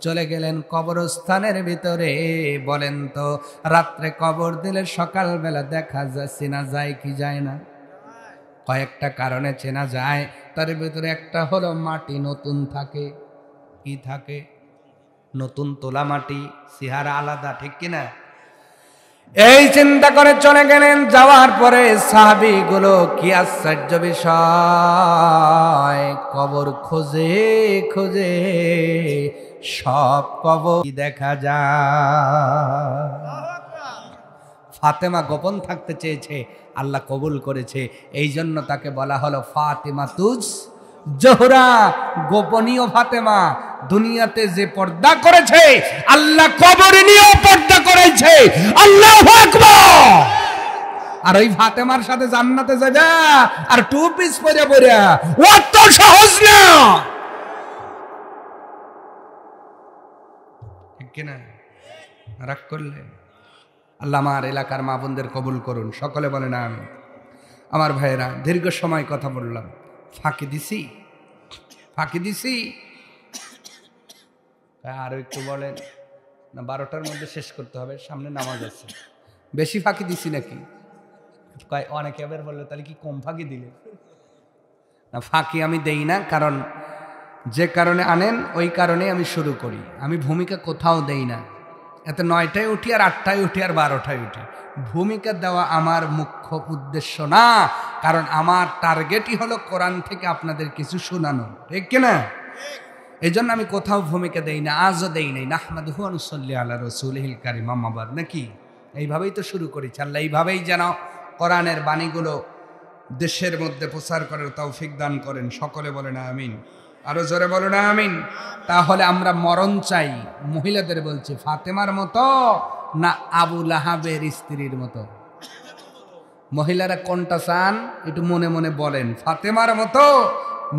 চলে গেলেন কবরস্থানের ভিতরে। বলেন তো, রাত্রে কবর দিলে সকালবেলা দেখা যায় না, যায় কি যায় না? কয়েকটা কারণে চেনা যায়, তার ভিতরে একটা হলো মাটি নতুন থাকে। কি থাকে? নতুন তোলা মাটি, চেহারা আলাদা, ঠিক কিনা? এই চিন্তা করে চলে গেলেন। যাওয়ার পরে সাহাবীগুলো কি আশ্চর্য বিষয়, কবর খোঁজে খোঁজে সব কবর দেখা যায়। ফাতেমা গোপন থাকতে চেয়েছে, আল্লাহ কবুল করেছে। এই জন্য তাকে বলা হলো ফাতেমা তুজ জোহরা, গোপনীয় ফাতেমা। দুনিয়াতে যে পর্দা করেছে, আল্লাহ কবরে নিয়েও পর্দা করেছে। আল্লাহু আকবার। আর ওই ফাতেমার সাথে জান্নাতে যাবে আর টু পিস পরে পরে, অত সহজ না, ঠিক কিনা? রাগ করলে আল্লাহ আমার এলাকার মা বোনদের কবুল করুন, সকলে বলে না আমি। আমার ভাইয়েরা, দীর্ঘ সময় কথা বললাম, ফাঁকি দিছি? ফাঁকি দিছি? আরো একটু বলেন না, 12টার মধ্যে শেষ করতে হবে, সামনে নামাজ আছে। বেশি ফাঁকি দিছি নাকি? অনেকে আবার বললো তাহলে কি কম ফাঁকি দিলে? না, ফাঁকি আমি দেই না, কারণ যে কারণে আনেন ওই কারণে আমি শুরু করি। আমি ভূমিকা কোথাও দেই না। এতে 9টায় উঠি আর 8টায় উঠি আর 12টায় উঠি। ভূমিকা দেওয়া আমার মুখ্য উদ্দেশ্য না, কারণ আমার টার্গেটই হলো কোরআন থেকে আপনাদের কিছু শোনানো, ঠিক কিনা? এই জন্য আমি কোথাও ভূমিকা দেই না, আজও দেই নাই। নাহমাদুহু ওয়া নুসাল্লি আলা রাসূলিহিল কারীম, আম্মাবাদ, নাকি? এইভাবেই তো শুরু করেছি। আল্লাহ এইভাবেই যেন কোরআনের বাণীগুলো দেশের মধ্যে প্রচার করার তৌফিক দান করেন, সকলে বলেন আমিন। আরো জোরে বলেন আমিন। তাহলে আমরা মরণ চাই, মহিলাদের বলছি, ফাতেমার মতো না আবু লাহাবের স্ত্রীর মতো? মহিলারা কোনটা চান একটু মনে মনে বলেন, ফাতেমার মতো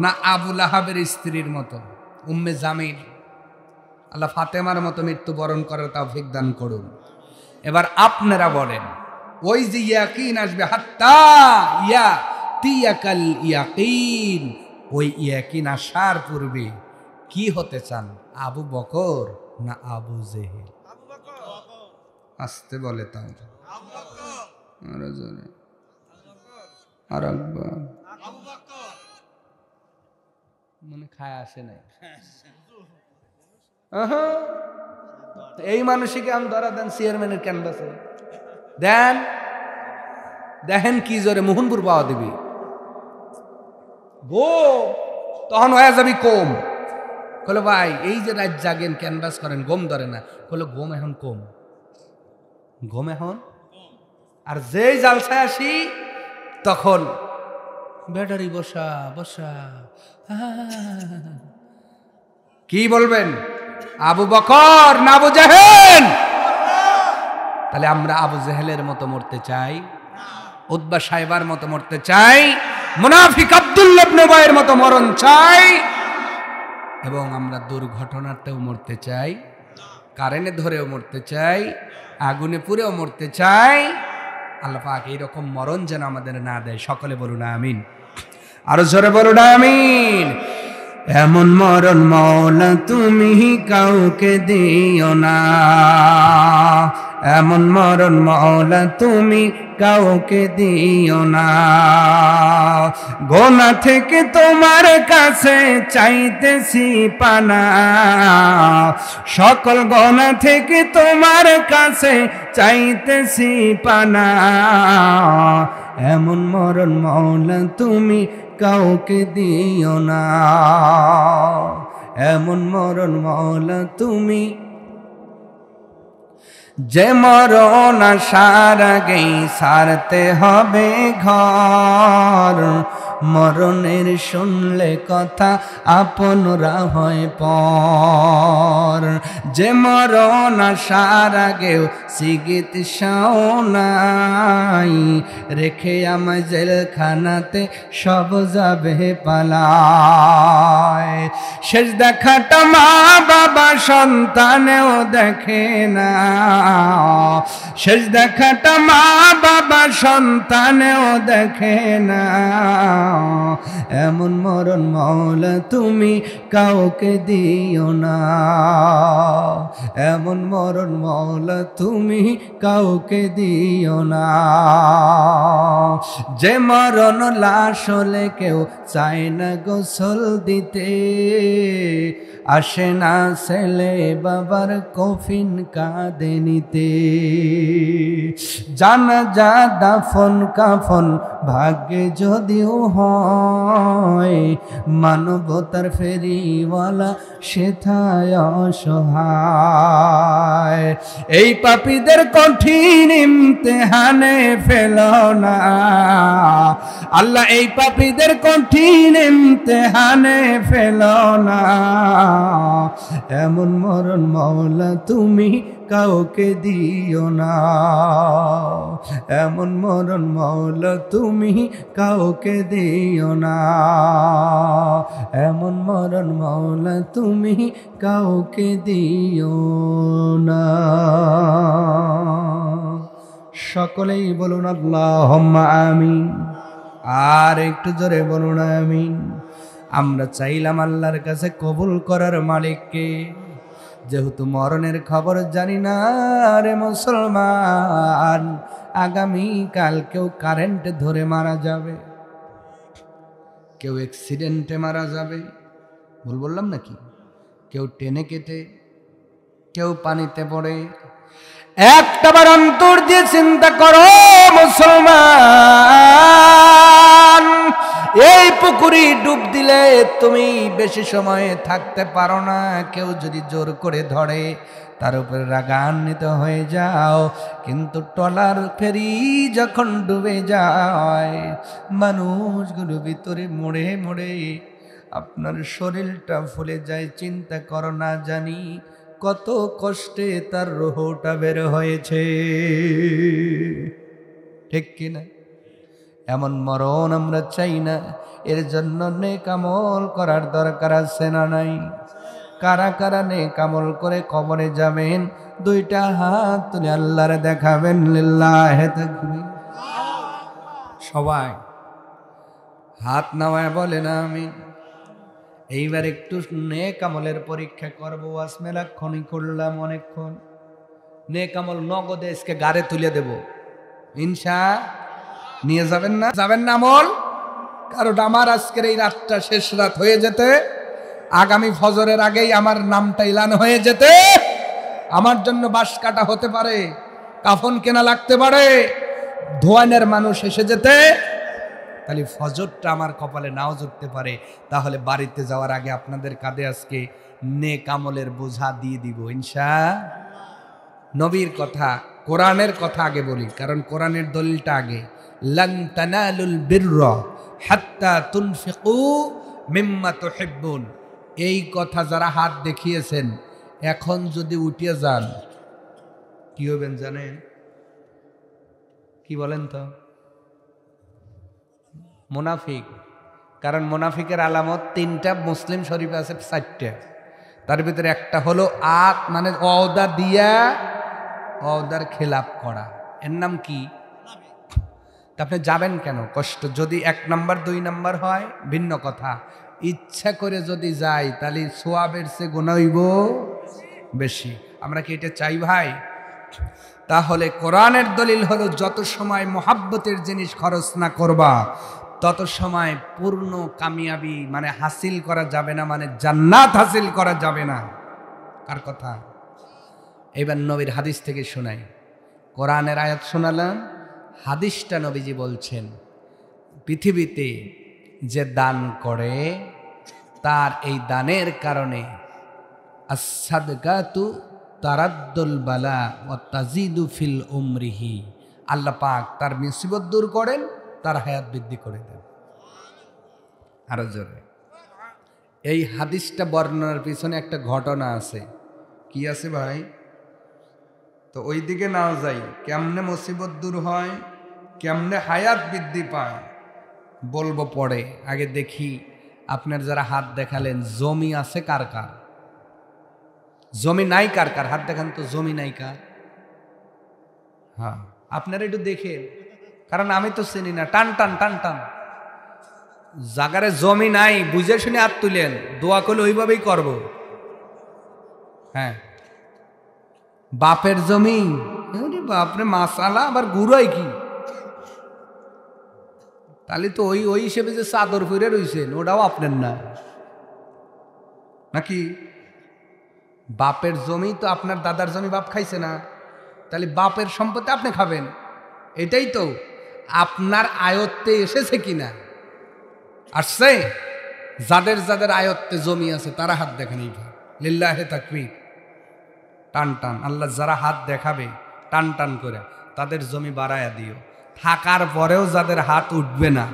না আবু লাহাবের স্ত্রীর মতো? উম্মে জামিল। আল্লাহ ফাতেমার মতো মৃত্যুবরণ করার তৌফিক দান করুন। এবার আপনারা বলেন, ওই যে ইয়াকিন আসবে, হাত্তা ইয়াতিয়াকাল ইয়াকিন, ওই ইয়াকিন আসার পূর্বে কি হতে চান, আবু বকর না আবু জেহেল? আসতে বলে তাও আর মনে খায় আসে নাই। এই মানুষকে আমি ধরা দেন চেয়ারম্যানের ক্যানভাসে দেন, দেখেন কি জোরে মোহনপুর পাওয়া দিবি গো, তখন হয়ে যাবি কম। কলো ভাই এই যে রাত জাগেন ক্যানভাস করেন, গম ধরে না? কলো গম এখন কম, গম এখন। আর যেই জালসায় আসি তখন ব্যাটারি বসা বসা। কি বলবেন, আবু বকর না আবু জেহেল? তাহলে আমরা আবু জেহেলের মতো মরতে চাই, উতবা সাইবার মতো মরতে চাই, মুনাফিক আব্দুল্লাহ ইবনে উবাইয়ের মতো মরণ চাই, এবং আমরা দুর্ঘটনাতেও মরতে চাই, কারেন্টে ধরেও মরতে চাই, আগুনে পুড়েও মরতে চাই। আল্লাহ পাক এইরকম মরণ যেন আমাদের না দেয়, সকলে বলুন আমিন। আরো জোরে বলুন আমিন। এমন মরণ মওলা তুমি কাউকে দিও না, এমন মরণ মওলা তুমি কাউকে দিও না। গোনা থেকে তোমার কাছে চাইতেছি পানা, সকল গোনা থেকে তোমার কাছে চাইতেছি পানা। এমন মরণ মওলা তুমি কাউকে দিও না, এমন মরণ মওলা তুমি। যে মরণ আসার আগেই ছাড়তে হবে ঘর, মরণের শুনলে কথা আপনরা হয় পর। যে মরণ আসার আগেও চিকিৎসাও নাই, রেখে আমায় জেলখানাতে সব যাবে পালায়। শেষ দেখাটা মা বাবা সন্তানেও দেখে না, শেষ দেখাটা মা বাবা সন্তানেও দেখে না, এমন মরণ মওলা তুমি কাউকে দিও না, এমন মরণ মওলা তুমি কাউকে দিও না। যে মরণ লাশ হলে কেউ চায় না গোসল দিতে, আসে না ছেলে বাবার কফিন কাঁধে নিতে, জানাজা দাফন কাফন ভাগ্যে যদিও হয়, মানবতার ফেরিওয়ালা সেথায় অসহায়। এই পাপীদের কঠিন ইমতিহানে ফেলো না আল্লাহ, এই পাপীদের কঠিন ইমতিহানে ফেলো না, এমন মরণ মওলা তুমি কাউকে দিও না, এমন মরণ মওলা তুমি কাউকে দিও না, এমন মরণ মওলা তুমি কাউকে দিও না। সকলেই বলুন আল্লাহুম্মা আমিন। আর একটু জোরে বলুন আমিন। আমরা চাইলাম আল্লাহর কাছে কবুল করার মালিককে, যেহেতু মরণের খবর জানি না রে মুসলমান, আগামী কাল কেউ কারেন্টে ধরে মারা যাবে, কেউ অ্যাক্সিডেন্টে মারা যাবে, ভুল বললাম নাকি? কেউ টেনে কেটে, কেউ পানিতে পড়ে। একটাবার অন্তর দিয়ে চিন্তা করো মুসলমান, এই পুকুরে ডুব দিলে তুমি বেশি সময় থাকতে পারো না, কেউ যদি জোর করে ধরে তার উপরে রাগান্বিত হয়ে যাও, কিন্তু ট্রলার ফেরি যখন ডুবে যায় মানুষগুলো ভিতরে মোড়ে মোড়ে আপনার শরীরটা ফুলে যায়। চিন্তা করো না জানি কত কষ্টে তার রুহটা বের হয়েছে, ঠিক কিনা? এমন মরণ আমরা চাই না, এর জন্য নেক আমল করার দরকার আছে না নাই? কারা কারা নেক আমল করে কবরে যাবেন দুইটা হাত তুলে আল্লাহরে দেখাবেন, লিল্লাহে তাকবীর। সবাই হাত নামায় বলেন আমিন। এইবার একটু নেক আমলের পরীক্ষা করবো। আসমেলা খনি করলাম অনেকক্ষণ, নেক আমল নগদে আজকে গাড়ে তুলে দেব ইনশা। নিয়ে যাবেন না? যাবেন না আমল? কারণ আমার আজকের এই রাতটা শেষ রাত হয়ে যেতে, আগামী ফজরের আগেই আমার নামটা এলান হয়ে যেতে, আমার জন্য বাঁশ কাটা হতে পারে, কাফন কেনা লাগতে পারে, ধোয়ানের মানুষ এসে যেতে, তাহলে ফজরটা আমার কপালে নাও জুটতে পারে। তাহলে বাড়িতে যাওয়ার আগে আপনাদের কাঁধে আজকে নেক আমলের বোঝা দিয়ে দিব ইনশা। নবীর কথা, কোরআনের কথা আগে বলি, কারণ কোরআনের দলিলটা আগে। লান তানালুল বিররা হাত্তা তুনফিকু মিম্মা তুহিব্বুন, এই কথা যারা হাত দেখিয়েছেন এখন যদি উঠিয়ে যান কি হবেন জানেন? কি বলেন তো? মুনাফিক। কারণ মুনাফিকের আলামত তিনটা, মুসলিম শরীফে আছে 4টা, তার ভিতরে একটা হলো আত মানে ওয়াদা দিয়া ওয়াদার খেলাপ করা, এর নাম কি? আপনি যাবেন কেন কষ্ট? যদি 1 নাম্বার 2 নাম্বার হয় ভিন্ন কথা, ইচ্ছা করে যদি যাই তাহলে সোয়াবের চেয়ে গুনাহ হইব বেশি। আমরা কি এটা চাই ভাই? তাহলে কোরআনের দলিল হলো যত সময় মোহাব্বতের জিনিস খরচ না করবা তত সময় পূর্ণ কামিয়াবি মানে হাসিল করা যাবে না, মানে জান্নাত হাসিল করা যাবে না। কার কথা? এবার নবীর হাদিস থেকে শোনাই। কোরআনের আয়াত শোনালাম, হাদিসটা নবীজি বলছেন পৃথিবীতে যে দান করে তার এই দানের কারণে আস-সাদকাতু তারাদ্দুল বালা ওয়া তাজিদু ফিল উমরিহি, আল্লাহ পাক তার মুসিবত দূর করেন, তার হায়াত বৃদ্ধি করে দেন। আরো জোরে। এই হাদিসটা বর্ণনার পিছনে একটা ঘটনা আছে। কি আছে ভাই? তো ওই দিকে নাও যাই, কেমনে মুসিবত দূর হয়, কেমনে হায়াত বৃদ্ধি পায় বলবো পরে। আগে দেখি আপনার যারা হাত দেখালেন জমি আছে কার কার? জমি নাই কার কার? হাত দেখান তো। জমি নাই কার? হ্যাঁ, আপনারা একটু দেখেন, কারণ আমি তো চিনি না। টান টান টান টান, জাগারে জমি নাই বুঝে শুনে হাত তুলেন, দোয়া করলে ওইভাবেই করব। হ্যাঁ, বাপের জমি, বাপরে মাসালা আবার গুড়াই কি, তাহলে তো ওই ওই হিসেবে যে চাদর ফিরে রয়েছেন ওটাও আপনার না নাকি? বাপের জমি তো আপনার দাদার জমি বাপ খাইছে না, তাহলে বাপের সম্পত্তি আপনি খাবেন। এটাই তো আপনার আয়ত্তে এসেছে কিনা। আসছে? যাদের যাদের আয়ত্তে জমি আছে তারা হাত দেখেন। এইভাবে লিল্লাহে তাকবীর, টান টান। আল্লাহ যারা হাত দেখাবে টান টান করে তাদের জমি বাড়ায়া দিও। থাকার পরেও যাদের হাত উঠবে না,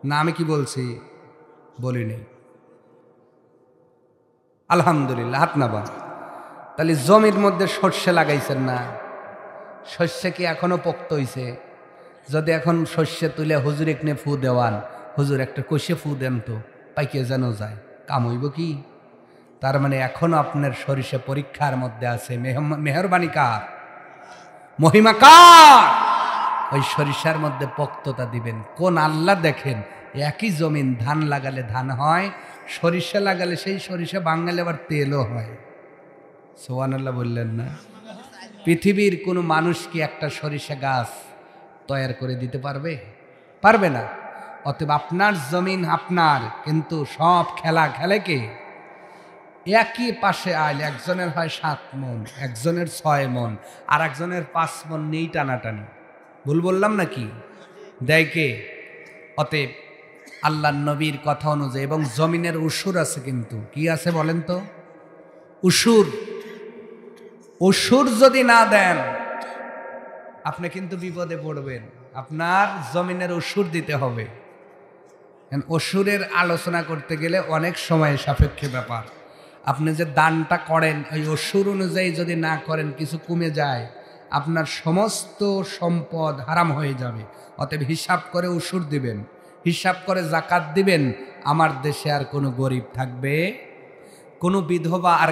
না আমি কি বলছি বলিনি, আলহামদুলিল্লাহ হাত না বা। তাহলে জমির মধ্যে সর্ষে লাগাইছেন না, শস্য কি এখনো পোক্ত হইছে? যদি এখন শস্য তুলে হুজুর একনে ফু দেওয়ান, হুজুর একটা কষে ফু দেন তো পাইকে যেন যায়, কাম হইব কি? তার মানে এখনো আপনার সরিষা পরীক্ষার মধ্যে আছে। মেহরবানি কার, মহিমা কার? ওই সরিষার মধ্যে পোক্ততা দিবেন কোন আল্লাহ? দেখেন, একই জমিন, ধান লাগালে ধান হয়, সরিষা লাগালে সেই সরিষা বাঙালি আবার তেলও হয়। সুবহানাল্লাহ বললেন না? পৃথিবীর কোনো মানুষ কি একটা সরিষা গাছ তৈরি করে দিতে পারবে? পারবে না। অতএব আপনার জমিন আপনার, কিন্তু সব খেলা খেলে কে? একই পাশে আইল, একজনের হয় 7 মন, একজনের 6 মন, আর একজনের 5 মন নেই টানাটানি। ভুল বললাম নাকি? দেয় কে? অতএব আল্লাহর নবীর কথা অনুযায়ী, এবং জমিনের উসুর আছে, কিন্তু কি আছে বলেন তো? উসুর। উসুর যদি না দেন আপনি কিন্তু বিপদে পড়বেন। আপনার জমিনের উসুর দিতে হবে। অসুরের আলোচনা করতে গেলে অনেক সময় সাপেক্ষে ব্যাপার। আপনি যে দানটা করেন ওই অসুর অনুযায়ী যদি না করেন, কিছু কমে যায়, আপনার সমস্ত সম্পদ হারাম হয়ে যাবে। অতএব হিসাব করে অসুর দিবেন, হিসাব করে জাকাত দিবেন। আমার দেশে আর কোনো গরিব থাকবে, কোনো বিধবা আর